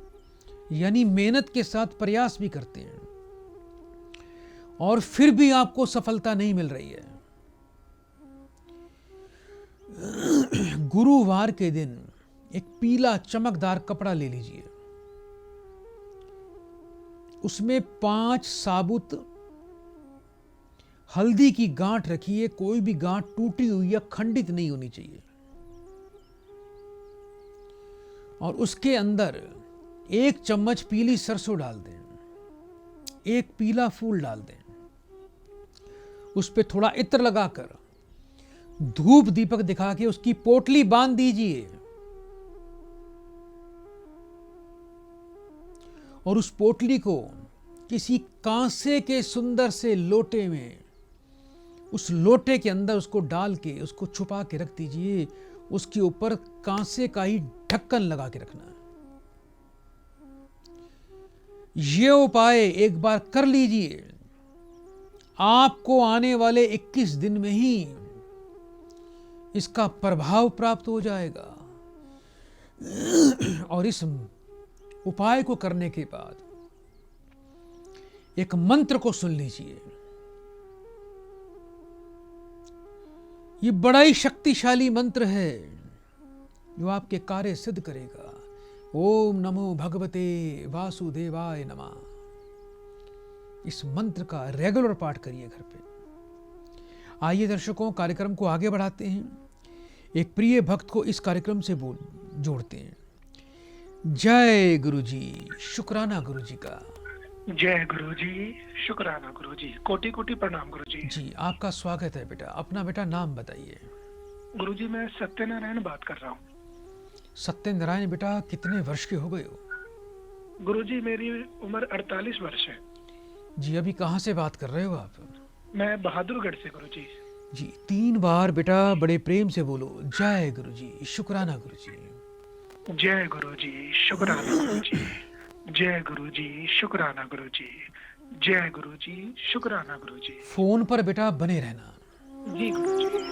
यानी मेहनत के साथ प्रयास भी करते हैं, और फिर भी आपको सफलता नहीं मिल रही है। गुरुवार के दिन एक पीला चमकदार कपड़ा ले लीजिए, उसमें 5 साबुत हल्दी की गांठ रखिए। कोई भी गांठ टूटी हुई या खंडित नहीं होनी चाहिए। और उसके अंदर 1 चम्मच पीली सरसों डाल दें, 1 पीला फूल डाल दें, उस पे थोड़ा इत्र लगाकर धूप दीपक दिखा के उसकी पोटली बांध दीजिए। और उस पोटली को किसी कांसे के सुंदर से लोटे में, उस लोटे के अंदर उसको डाल के उसको छुपा के रख दीजिए। उसके ऊपर कांसे का ही ढक्कन लगा के रखना है। ये उपाय एक बार कर लीजिए, आपको आने वाले 21 दिन में ही इसका प्रभाव प्राप्त हो जाएगा। और इस उपाय को करने के बाद एक मंत्र को सुन लीजिए। ये बड़ा ही शक्तिशाली मंत्र है जो आपके कार्य सिद्ध करेगा। ओम नमो भगवते वासुदेवाय नमः। इस मंत्र का रेगुलर पाठ करिए घर पे। आइए दर्शकों, कार्यक्रम को आगे बढ़ाते हैं। एक प्रिय भक्त को इस कार्यक्रम से जोड़ते हैं। जय गुरु जी, शुक्राना गुरु जी का। जय गुरु जी, शुक्राना गुरु जी, कोटि कोटि प्रणाम गुरु जी। जी आपका स्वागत है बेटा। अपना बेटा नाम बताइए। गुरु जी मैं सत्यनारायण बात कर रहा हूँ। सत्यनारायण बेटा, कितने वर्ष के हो गए हो? गुरु जी मेरी उम्र 48 वर्ष है। जी अभी कहाँ से बात कर रहे हो आप? मैं बहादुरगढ़ से गुरु जी। जी 3 बार बेटा बड़े प्रेम से बोलो, जय गुरु जी, शुक्राना गुरु जी। जय गुरु जी, शुक्राना गुरु जी। जय गुरु जी, शुक्राना गुरु जी। जय गुरु जी, शुक्राना गुरु जी। फोन पर बेटा बने रहना। जी गुरु जी।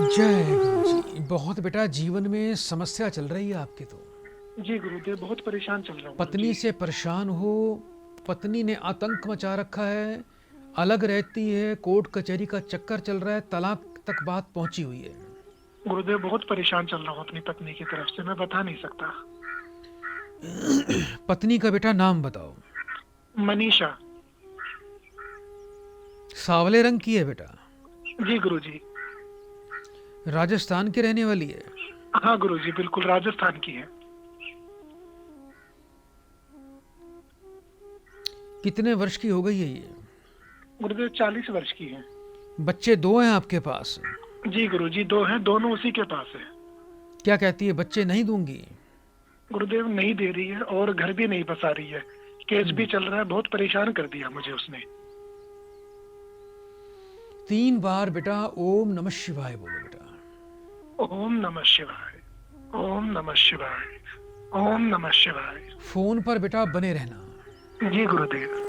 जय गुरु जी। बहुत बेटा जीवन में समस्या चल रही है आपके तो। जी गुरुदेव बहुत परेशान चल रहा हूँ। पत्नी से परेशान हो, पत्नी ने आतंक मचा रखा है, अलग रहती है, कोर्ट कचहरी का चक्कर चल रहा है, तलाक तक बात पहुंची हुई है। गुरुदेव बहुत परेशान चल रहा हूँ अपनी पत्नी की तरफ से, मैं बता नहीं सकता। पत्नी का बेटा नाम बताओ। मनीषा। सावले रंग की है बेटा। जी गुरु जी। राजस्थान की रहने वाली है। हाँ गुरु जी बिल्कुल राजस्थान की है। कितने वर्ष की हो गई है ये? गुरुदेव 40 वर्ष की है। बच्चे 2 हैं आपके पास? जी गुरु जी 2 हैं, दोनों उसी के पास है। क्या कहती है, बच्चे नहीं दूंगी? गुरुदेव नहीं दे रही है और घर भी नहीं बसा रही है, केस भी चल रहा है, बहुत परेशान कर दिया मुझे उसने। 3 बार बेटा ओम नमः शिवाय बोलो बेटा। ओम नमः शिवाय, ओम नमः शिवाय, ओम नमः शिवाय। फोन पर बेटा बने रहना। जी गुरुदेव।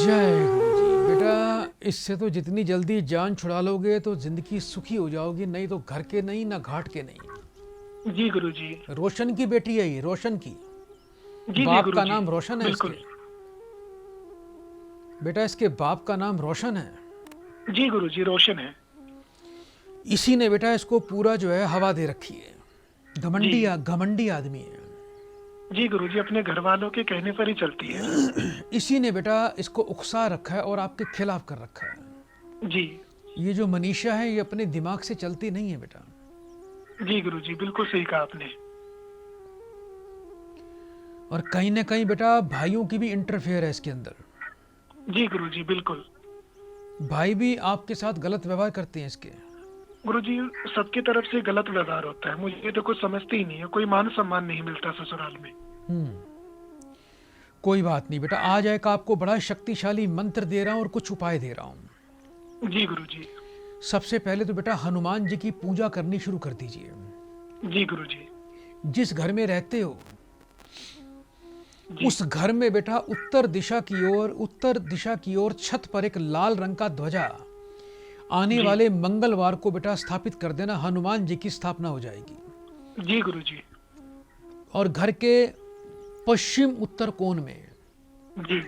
जय गुरु जी। बेटा इससे तो जितनी जल्दी जान छुड़ा लोगे तो जिंदगी सुखी हो जाओगी, नहीं तो घर के नहीं ना घाट के नहीं। जी गुरु जी। रोशन की बेटी है ये, रोशन की। जी बाप गुरु का जी, नाम रोशन है बिल्कुल। इसके। बेटा इसके बाप का नाम रोशन है। जी गुरु जी रोशन है। इसी ने बेटा इसको पूरा जो है हवा दे रखी है। घमंडी आदमी है। जी गुरु जी अपने घर वालों के कहने पर ही चलती है। इसी ने बेटा इसको उकसा रखा है और आपके खिलाफ कर रखा है। जी। ये जो मनीषा है ये अपने दिमाग से चलती नहीं है बेटा। जी गुरु जी बिल्कुल सही कहा आपने। और कहीं ना कहीं बेटा भाइयों की भी इंटरफेयर है इसके अंदर। जी गुरु जी बिल्कुल। भाई भी आपके साथ गलत व्यवहार करते हैं इसके। गुरु जी सबकी तरफ से गलत व्यवहार होता है, मुझे तो कुछ समझते ही नहीं है, कोई मान सम्मान नहीं मिलता ससुराल में। कोई बात नहीं बेटा, आज एक आपको बड़ा शक्तिशाली मंत्र दे रहा हूं और कुछ उपाय दे रहा हूं। जी गुरु जी। सबसे पहले तो बेटा हनुमान जी की पूजा करनी शुरू कर दीजिए। जी गुरु जी। जिस घर में रहते हो जी। उस घर में बेटा उत्तर दिशा की ओर छत पर एक लाल रंग का ध्वजा आने वाले मंगलवार को बेटा स्थापित कर देना। हनुमान जी की स्थापना हो जाएगी। जी गुरु जी। और घर के पश्चिम उत्तर कोण में, जी।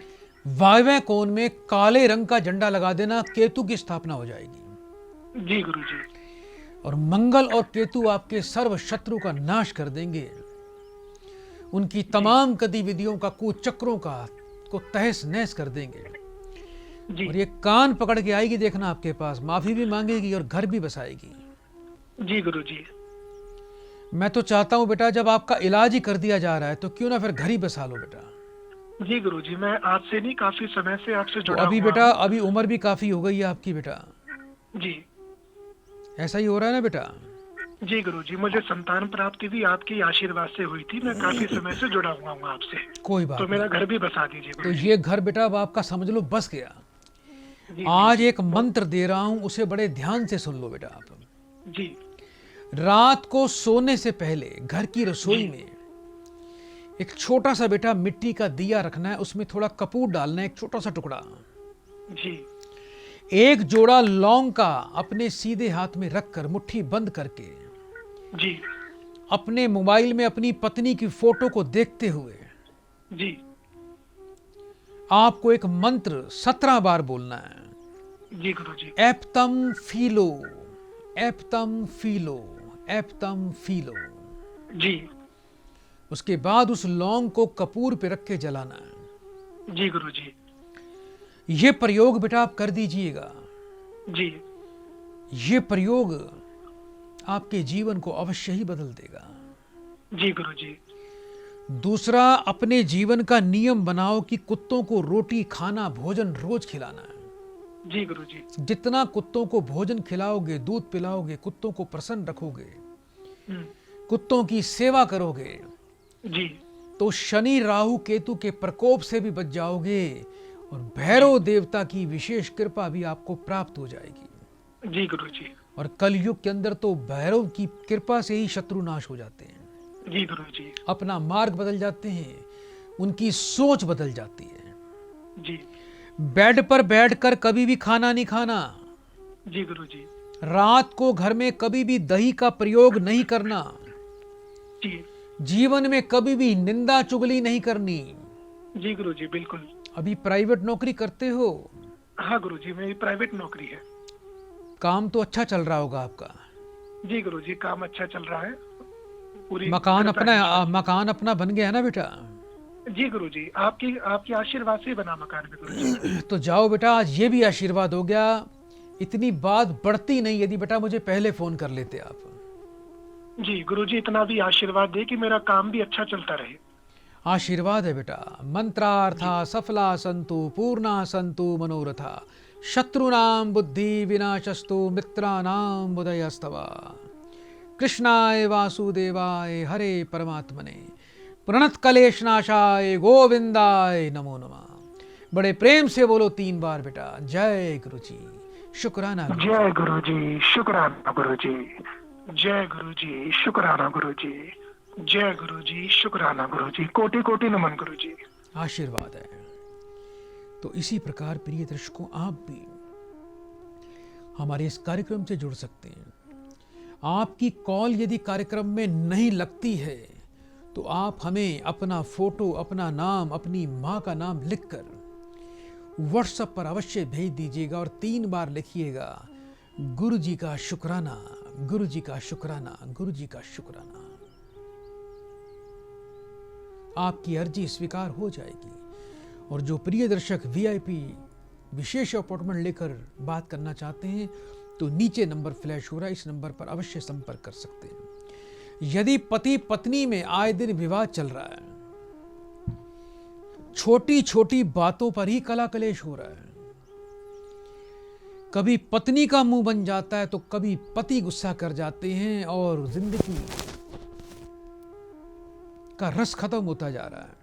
वायव्य कोण में काले रंग का झंडा लगा देना, केतु की स्थापना हो जाएगी। जी गुरु जी। और मंगल और केतु आपके सर्व शत्रु का नाश कर देंगे, उनकी तमाम गतिविधियों का कुचक्रों को तहस नहस कर देंगे। जी। और ये कान पकड़ के आएगी देखना आपके पास, माफी भी मांगेगी और घर भी बसाएगी। जी गुरु जी। मैं तो चाहता हूं बेटा जब आपका इलाज ही कर दिया जा रहा है तो क्यों ना फिर घर ही बसा लो बेटा। जी गुरुजी, मैं आज से नहीं, काफी समय से आपसे तो जुड़ा अभी हुआ बेटा, हूँ। अभी उम्र भी काफी हो गई है आपकी बेटा, जी ऐसा ही हो रहा है ना बेटा? जी गुरुजी, मुझे संतान प्राप्ति भी आपके आशीर्वाद से हुई थी। मैं काफी समय से जुड़ा हुआ हूँ आपसे। कोई तो बात मेरा नहीं। घर भी बसा दीजिए तो गुरुजी। ये घर बेटा अब आपका समझ लो बस गया। जी आज जी एक मंत्र दे रहा हूं, उसे बड़े ध्यान से सुन लो बेटा आप। जी रात को सोने से पहले घर की रसोई जी में एक छोटा सा बेटा मिट्टी का दिया रखना है, उसमें थोड़ा कपूर डालना है, एक छोटा सा टुकड़ा। जी एक जोड़ा लौंग का अपने सीधे हाथ में रखकर मुट्ठी बंद करके जी अपने मोबाइल में अपनी पत्नी की फोटो को देखते हुए जी आपको एक मंत्र 17 बार बोलना है। जी गुरुजी। एप्तम फीलो, एप्तम फीलो, एप्तम फीलो। जी उसके बाद उस लौंग को कपूर पे रख के जलाना है। जी गुरुजी। ये प्रयोग बेटा आप कर दीजिएगा। जी ये प्रयोग आपके जीवन को अवश्य ही बदल देगा। जी गुरुजी। दूसरा, अपने जीवन का नियम बनाओ कि कुत्तों को रोटी, खाना, भोजन रोज खिलाना है। जी गुरुजी। जितना कुत्तों को भोजन खिलाओगे, दूध पिलाओगे, कुत्तों को प्रसन्न रखोगे, हम्म, कुत्तों की सेवा करोगे, जी तो शनि राहु केतु के प्रकोप से भी बच जाओगे और भैरव देवता की विशेष कृपा भी आपको प्राप्त हो जाएगी। जी गुरुजी। और कलयुग के अंदर तो भैरव की कृपा से ही शत्रु नाश हो जाते हैं, जी गुरुजी। अपना मार्ग बदल जाते हैं, उनकी सोच बदल जाती है। जी बेड पर बैठकर कभी भी खाना नहीं खाना। जी गुरुजी। रात को घर में कभी भी दही का प्रयोग नहीं करना। जी जीवन में कभी भी निंदा चुगली नहीं करनी। जी गुरुजी, बिल्कुल। अभी प्राइवेट नौकरी करते हो? हाँ गुरुजी, मेरी प्राइवेट नौकरी है। काम तो अच्छा चल रहा होगा आपका। जी गुरुजी, काम अच्छा चल रहा है। पूरी मकान कृपा अपना, है। मकान अपना बन गया है ना बेटा? जी गुरुजी, आपकी आपकी आशीर्वाद से बना मकान में गुरुजी। तो जाओ बेटा, आज ये भी आशीर्वाद हो गया। इतनी बात बढ़ती नहीं, यदि बेटा मुझे पहले फोन कर लेते आप। जी गुरुजी, इतना भी आशीर्वाद दे कि मेरा काम भी अच्छा चलता रहे। आशीर्वाद है बेटा। मंत्रार्था सफला संतु, पूर्णा संतु मनोरथा, शत्रुनाम बुद्धि विनाशस्तु, मित्राणाम बुधयस्तवा। कृष्णाय वासुदेवाय हरे परमात्मने, प्रणत कलेश नाशाय गोविंदाय नमो नमः। बड़े प्रेम से बोलो 3 बार बेटा। जय गुरु जी, शुक्राना गुरु। जय गुरुजी, शुक्राना गुरुजी। जय गुरुजी, शुक्राना गुरुजी। जय गुरुजी, शुक्राना गुरुजी। कोटि कोटि नमन गुरुजी। आशीर्वाद है। तो इसी प्रकार प्रिय दर्शकों, आप भी हमारे इस कार्यक्रम से जुड़ सकते हैं। आपकी कॉल यदि कार्यक्रम में नहीं लगती है तो आप हमें अपना फोटो, अपना नाम, अपनी माँ का नाम लिखकर व्हाट्सएप पर अवश्य भेज दीजिएगा और 3 बार लिखिएगा, गुरु जी का शुक्राना, गुरु जी का शुक्राना, गुरु जी का शुक्राना। आपकी अर्जी स्वीकार हो जाएगी। और जो प्रिय दर्शक वीआईपी विशेष अपॉइंटमेंट लेकर बात करना चाहते हैं तो नीचे नंबर फ्लैश हो रहा है, इस नंबर पर अवश्य संपर्क कर सकते हैं। यदि पति पत्नी में आए दिन विवाद चल रहा है, छोटी छोटी बातों पर ही कला कलेश हो रहा है, कभी पत्नी का मुंह बन जाता है तो कभी पति गुस्सा कर जाते हैं और जिंदगी का रस खत्म होता जा रहा है।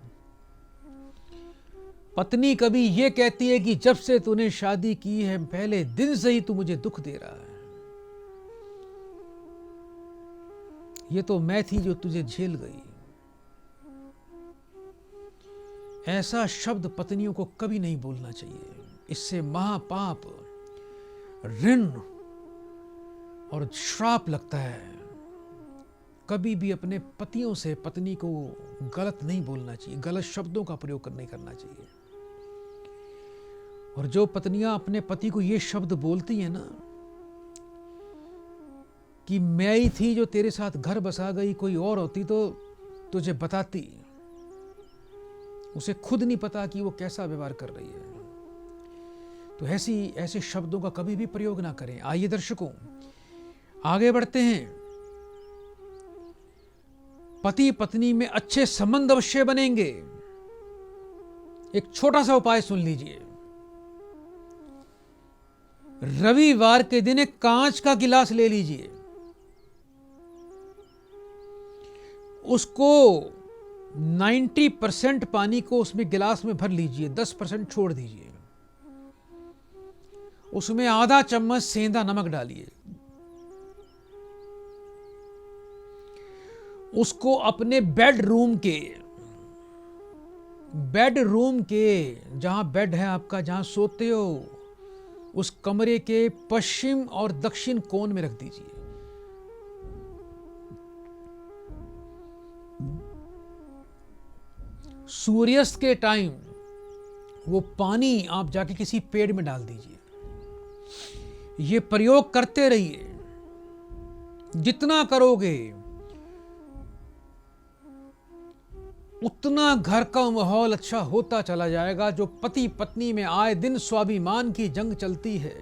पत्नी कभी यह कहती है कि जब से तूने शादी की है पहले दिन से ही तू मुझे दुख दे रहा है, ये तो मैं थी जो तुझे झेल गई। ऐसा शब्द पत्नियों को कभी नहीं बोलना चाहिए। इससे महापाप, ऋण और श्राप लगता है। कभी भी अपने पतियों से पत्नी को गलत नहीं बोलना चाहिए, गलत शब्दों का प्रयोग नहीं करना चाहिए। और जो पत्नियां अपने पति को ये शब्द बोलती हैं ना कि मैं ही थी जो तेरे साथ घर बसा गई, कोई और होती तो तुझे बताती, उसे खुद नहीं पता कि वो कैसा व्यवहार कर रही है। तो ऐसे शब्दों का कभी भी प्रयोग ना करें। आइए दर्शकों, आगे बढ़ते हैं। पति पत्नी में अच्छे संबंध अवश्य बनेंगे। एक छोटा सा उपाय सुन लीजिए। रविवार के दिन एक कांच का गिलास ले लीजिए, उसको 90% पानी को उसमें गिलास में भर लीजिए, 10% छोड़ दीजिए, उसमें आधा चम्मच सेंधा नमक डालिए, उसको अपने बेडरूम के जहां बेड है आपका, जहां सोते हो, उस कमरे के पश्चिम और दक्षिण कोण में रख दीजिए। सूर्यास्त के टाइम वो पानी आप जाके किसी पेड़ में डाल दीजिए। ये प्रयोग करते रहिए, जितना करोगे उतना घर का माहौल अच्छा होता चला जाएगा। जो पति पत्नी में आए दिन स्वाभिमान की जंग चलती है,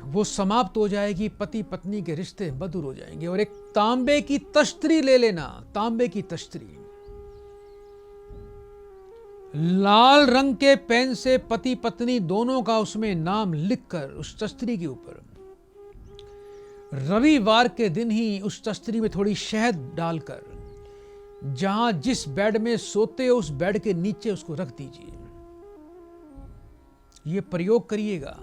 वो समाप्त हो जाएगी, पति पत्नी के रिश्ते मधुर हो जाएंगे। और एक तांबे की तश्तरी ले लेना, तांबे की तश्तरी, लाल रंग के पेन से पति पत्नी दोनों का उसमें नाम लिखकर उस तश्तरी के ऊपर रविवार के दिन ही उस तश्तरी में थोड़ी शहद डालकर जहां जिस बेड में सोते हो उस बेड के नीचे उसको रख दीजिए। ये प्रयोग करिएगा।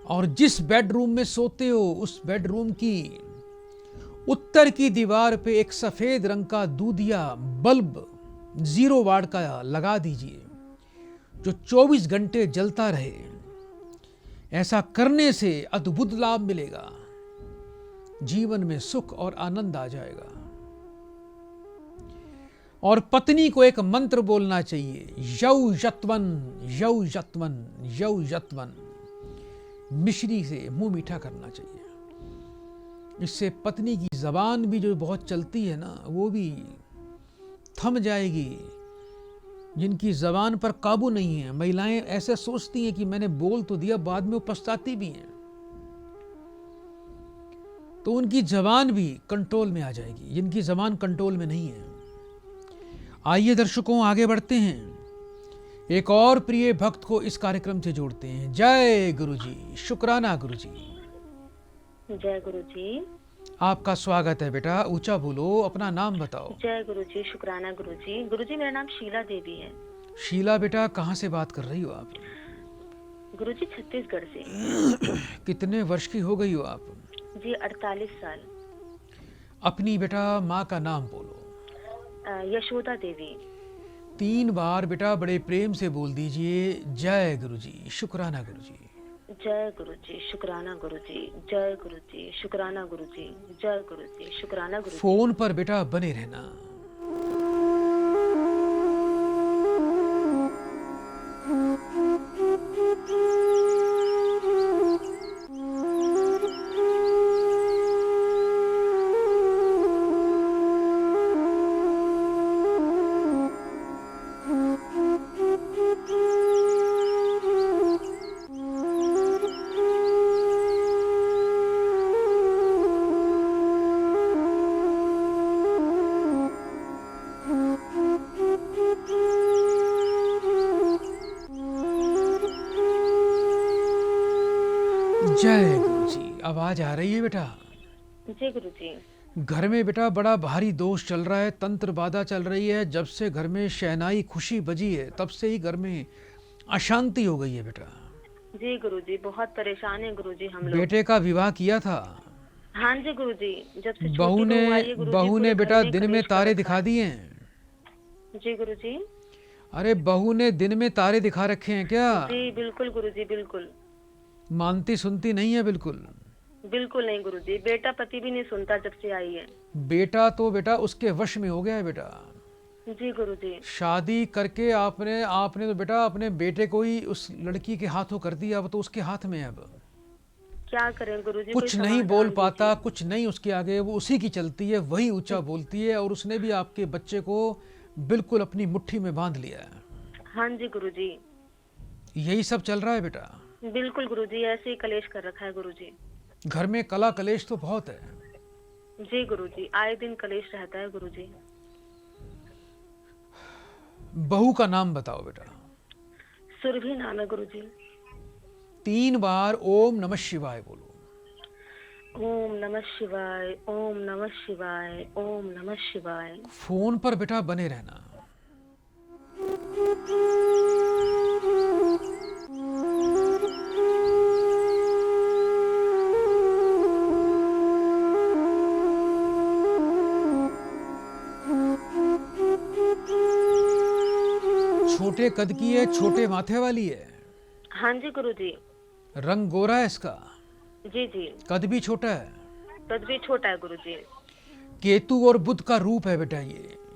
और जिस बेडरूम में सोते हो उस बेडरूम की उत्तर की दीवार पे एक सफेद रंग का दूधिया बल्ब 0 वाट का लगा दीजिए, जो 24 घंटे जलता रहे। ऐसा करने से अद्भुत लाभ मिलेगा, जीवन में सुख और आनंद आ जाएगा। और पत्नी को एक मंत्र बोलना चाहिए, यौ यत्वन यौ यत्वन यौ यत्वन, मिश्री से मुंह मीठा करना चाहिए। इससे पत्नी की जबान भी जो बहुत चलती है ना, वो भी थम जाएगी। जिनकी जबान पर काबू नहीं है, महिलाएं ऐसे सोचती हैं कि मैंने बोल तो दिया, बाद में वो पछताती भी हैं, तो उनकी जबान भी कंट्रोल में आ जाएगी, जिनकी जबान कंट्रोल में नहीं है। आइए दर्शकों, आगे बढ़ते हैं, एक और प्रिय भक्त को इस कार्यक्रम से जोड़ते हैं। जय गुरु जी, शुक्राना गुरु जी। जय गुरु जी। आपका स्वागत है बेटा, ऊंचा बोलो, अपना नाम बताओ। जय गुरु जी, शुक्राना गुरु जी। गुरु जी, मेरा नाम शीला देवी है। शीला बेटा, कहाँ से बात कर रही हो आप? गुरु जी, छत्तीसगढ़ से। कितने वर्ष की हो गई हो आप? जी 48 साल। अपनी बेटा माँ का नाम बोलो। यशोदा देवी। 3 बार बेटा बड़े प्रेम से बोल दीजिए, जय गुरु जी, शुक्राना गुरु जी। जय गुरु जी, शुक्राना गुरु जी। जय गुरु जी, शुक्राना गुरु जी। जय गुरु जी, शुक्राना गुरु जी। फोन पर बेटा बने रहना। जय गुरु जी। आवाज आ रही है बेटा? जी गुरु जी। घर में बेटा बड़ा भारी दोष चल रहा है, तंत्र बाधा चल रही है। जब से घर में शहनाई खुशी बजी है, तब से ही घर में अशांति हो गई है बेटा। जी गुरु जी, बहुत परेशान है गुरु जी हम लोग। बेटे का विवाह किया था? हाँ जी गुरु जी, जब से बहू ने बेटा दिन में तारे दिखा दिए हैं। जी गुरु जी। अरे बहू ने दिन में तारे दिखा रखे हैं क्या? जी बिल्कुल गुरु जी, बिल्कुल। मानती सुनती नहीं है बिल्कुल? बिल्कुल नहीं गुरु जी, बेटा पति भी नहीं सुनता जब से आई है। बेटा तो बेटा उसके वश में हो गया है बेटा। जी गुरु जी। शादी करके आपने तो बेटा अपने बेटे को ही उस लड़की के हाथों कर दिया, अब तो उसके हाथ में है। अब क्या करें गुरु जी, कुछ नहीं बोल पाता, कुछ नहीं उसके आगे, वो उसी की चलती है, वही ऊंचा बोलती है। और उसने भी आपके बच्चे को बिल्कुल अपनी मुट्ठी में बांध लिया है। हाँ जी गुरु जी। यही सब चल रहा है बेटा? बिल्कुल गुरु जी, ऐसे ही कलेश कर रखा है गुरु जी। घर में कला कलेश तो बहुत है। जी गुरु जी, आए दिन कलेश रहता है गुरु जी। बहू का नाम बताओ बेटा। सुरभि नाम है गुरुजी। 3 बार ओम नमः शिवाय बोलो। ओम नमः शिवाय, ओम नमः शिवाय, ओम नमः शिवाय। फोन पर बेटा बने रहना। छोटे कद की है, छोटे माथे वाली है, हाँ जी गुरुजी। रंग गोरा है इसका, जी जी। कद भी छोटा है। कद भी छोटा है गुरुजी। केतु और बुध का रूप है बेटा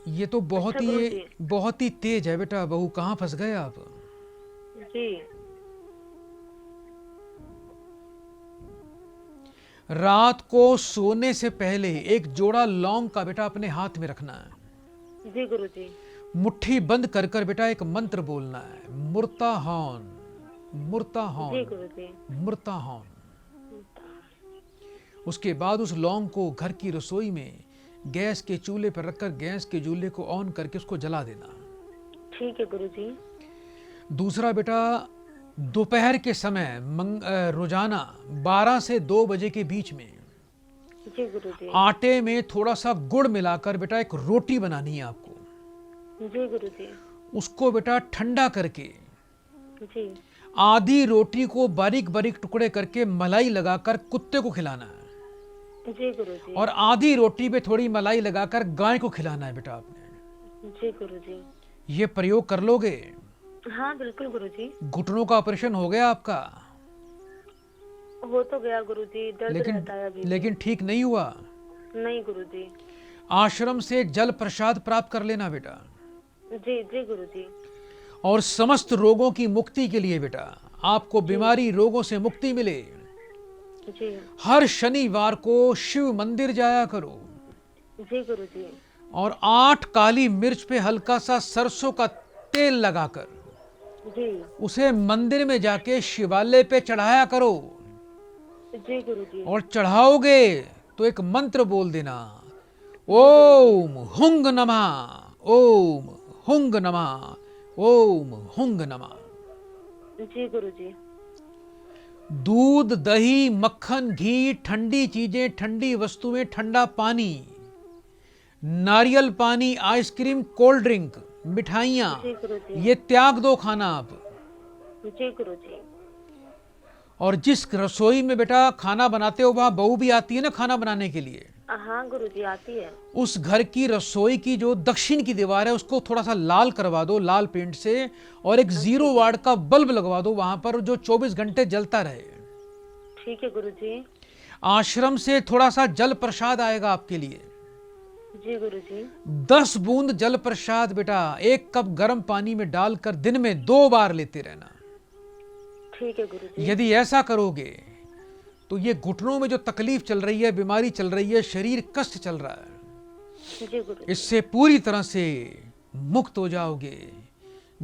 ये तो बहुत अच्छा गुरुजी। बहुत ही तेज है बेटा। बहू कहाँ फंस गए आप? जी। रात को सोने से पहले एक जोड़ा लौंग का बेटा अपने हाथ में रखना है। जी गुरुजी। मुट्ठी बंद कर कर बेटा एक मंत्र बोलना है, मुर्ताहौन जी मुर्ताहौन गुरुजी। मुर्ताहौन। उसके बाद उस लौंग को घर की रसोई में गैस के चूल्हे पर रखकर गैस के चूल्हे को ऑन करके उसको जला देना। ठीक है गुरुजी। दूसरा बेटा, दोपहर के समय रोजाना 12 से 2 बजे के बीच में जी गुरुजी। आटे में थोड़ा सा गुड़ मिलाकर बेटा एक रोटी बनानी है आपको। जी गुरुजी। उसको बेटा ठंडा करके जी। आधी रोटी को बारीक बारीक टुकड़े करके मलाई लगाकर कुत्ते को खिलाना है, जी गुरुजी। और आधी रोटी पे थोड़ी मलाई लगाकर गाय को खिलाना है बेटा आपने। जी गुरुजी। ये प्रयोग कर लोगे? हाँ बिल्कुल गुरुजी। घुटनों का ऑपरेशन हो गया आपका, हो तो गया गुरुजी, दर्द रहता है अभी। लेकिन ठीक नहीं हुआ। नहीं गुरुजी। आश्रम से जल प्रसाद प्राप्त कर लेना बेटा। जी जी गुरुजी। और समस्त रोगों की मुक्ति के लिए बेटा, आपको बीमारी रोगों से मुक्ति मिले, जी। हर शनिवार को शिव मंदिर जाया करो जी गुरुजी। और 8 काली मिर्च पे हल्का सा सरसों का तेल लगाकर जी। उसे मंदिर में जाके शिवालय पे चढ़ाया करो। जी गुरुजी। और चढ़ाओगे तो एक मंत्र बोल देना, ओम हुंग नमः, ओम हुंग नमः, ओम हुंग नमः। जी गुरुजी। दूध, दही, मक्खन, घी, ठंडी चीजें, ठंडी वस्तुएं, ठंडा पानी, नारियल पानी, आइसक्रीम, कोल्ड ड्रिंक, मिठाइयाँ, जी गुरुजी। ये त्याग दो खाना आप। जी गुरुजी। और जिस रसोई में बेटा खाना बनाते हो वहां बहू भी आती है ना खाना बनाने के लिए, हाँ गुरुजी आती है। उस घर की रसोई की जो दक्षिण की दीवार है उसको थोड़ा सा लाल करवा दो, लाल पेंट से, और एक 0 वाट का बल्ब लगवा दो वहां पर जो 24 घंटे जलता रहे। ठीक है गुरुजी। आश्रम से थोड़ा सा जल प्रसाद आएगा आपके लिए। जी गुरुजी। 10 बूंद जल प्रसाद बेटा 1 कप गर्म पानी में डालकर दिन में 2 बार लेते रहना। ठीक है गुरुजी। यदि ऐसा करोगे तो ये घुटनों में जो तकलीफ चल रही है, बीमारी चल रही है, शरीर कष्ट चल रहा है, जी गुरुजी। इससे पूरी तरह से मुक्त हो जाओगे।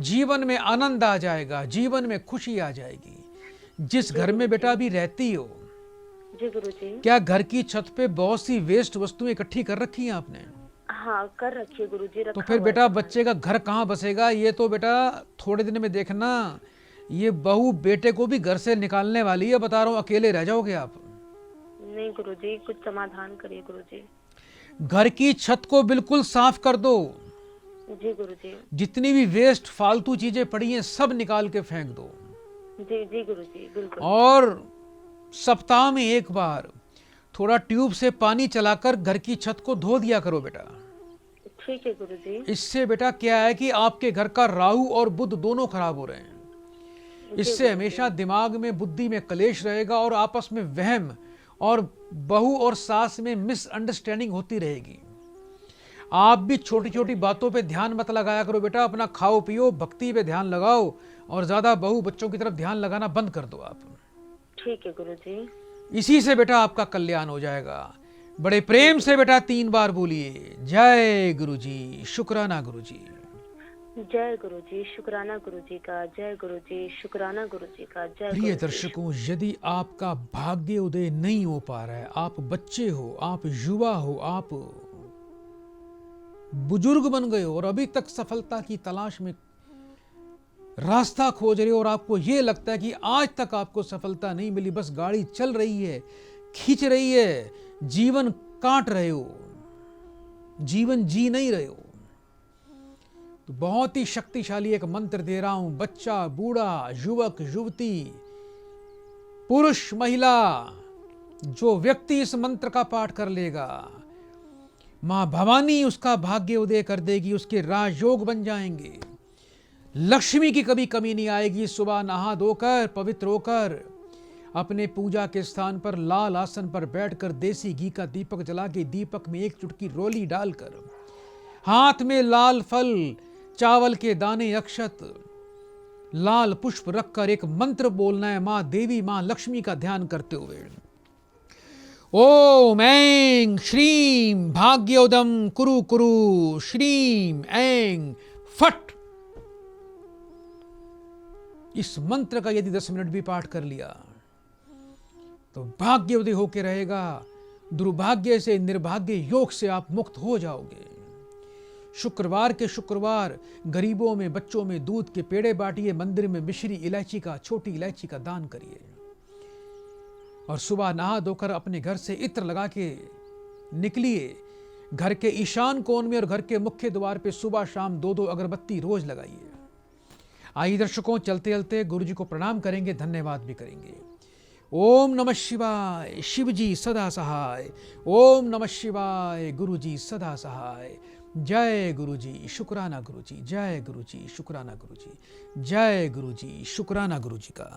जीवन में आनंद आ जाएगा, जीवन में खुशी आ जाएगी। जिस घर में बेटा अभी रहती हो, जी गुरुजी। क्या घर की छत पे बहुत सी वेस्ट वस्तुएं इकट्ठी कर रखी हैं आपने? हाँ कर रखिए गुरुजी। तो रखा फिर हुआ बेटा है। बच्चे का घर कहाँ बसेगा? ये तो बेटा थोड़े दिन में देखना, ये बहू बेटे को भी घर से निकालने वाली है। बता रहा हूँ, अकेले रह जाओगे आप। नहीं गुरुजी, कुछ समाधान करिए गुरुजी। घर की छत को बिल्कुल साफ कर दो। जी गुरुजी। जितनी भी वेस्ट फालतू चीजें पड़ी हैं सब निकाल के फेंक दो। जी जी गुरुजी बिल्कुल। और सप्ताह में 1 बार थोड़ा ट्यूब से पानी चलाकर घर की छत को धो दिया करो बेटा। ठीक है गुरुजी। इससे बेटा क्या है कि आपके घर का राहु और बुध दोनों खराब हो रहे हैं। इससे हमेशा दिमाग में, बुद्धि में कलेश रहेगा और आपस में वहम और बहू और सास में मिसअंडरस्टैंडिंग होती रहेगी। आप भी छोटी छोटी बातों पे ध्यान मत लगाया करो बेटा। अपना खाओ पियो, भक्ति पे ध्यान लगाओ, और ज्यादा बहू बच्चों की तरफ ध्यान लगाना बंद कर दो आप। ठीक है गुरुजी। इसी से बेटा आपका कल्याण हो जाएगा। बड़े प्रेम से बेटा 3 बार बोलिए, जय गुरुजी, शुक्राना गुरुजी। जय गुरुजी, शुक्राना गुरुजी का। जय गुरुजी, शुक्राना गुरुजी का। जय प्रिय गुरुजी। दर्शकों, यदि आपका भाग्य उदय नहीं हो पा रहा है, आप बच्चे हो, आप युवा हो, आप बुजुर्ग बन गए हो और अभी तक सफलता की तलाश में रास्ता खोज रहे हो और आपको यह लगता है कि आज तक आपको सफलता नहीं मिली, बस गाड़ी चल रही है, खींच रही है, जीवन काट रहे हो, जीवन जी नहीं रहे हो, तो बहुत ही शक्तिशाली एक मंत्र दे रहा हूं। बच्चा, बूढ़ा, युवक, युवती, पुरुष, महिला, जो व्यक्ति इस मंत्र का पाठ कर लेगा, मां भवानी उसका भाग्य उदय कर देगी, उसके राजयोग बन जाएंगे, लक्ष्मी की कभी कमी नहीं आएगी। सुबह नहा धोकर पवित्र होकर अपने पूजा के स्थान पर लाल आसन पर बैठकर देसी घी का दीपक जला के दीपक में एक चुटकी रोली डालकर हाथ में लाल फल, चावल के दाने, अक्षत, लाल पुष्प रखकर एक मंत्र बोलना है मां देवी, मां लक्ष्मी का ध्यान करते हुए। ओम ऐं श्रीं भाग्योदम कुरु कुरु श्रीं ऐं फट। इस मंत्र का यदि 10 मिनट भी पाठ कर लिया तो भाग्योदय होके रहेगा। दुर्भाग्य से, निर्भाग्य योग से आप मुक्त हो जाओगे। शुक्रवार के शुक्रवार गरीबों में, बच्चों में दूध के पेड़े बांटिए, मंदिर में मिश्री इलायची का, छोटी इलायची का दान करिए और सुबह नहा धोकर अपने घर से इत्र लगा के निकलिए। घर के ईशान कोण में और घर के मुख्य द्वार पे सुबह शाम 2-2 अगरबत्ती रोज लगाइए। आइए दर्शकों, चलते चलते गुरु जी को प्रणाम करेंगे, धन्यवाद भी करेंगे। ओम नमः शिवाय, शिव जी सदा सहाय। ओम नमः शिवाय, गुरु जी सदा सहाय। जय गुरु जी, शुक्राना गुरु जी, जय गुरु जी, शुक्राना गुरु जी, जय गुरु जी, शुक्राना गुरु जी का।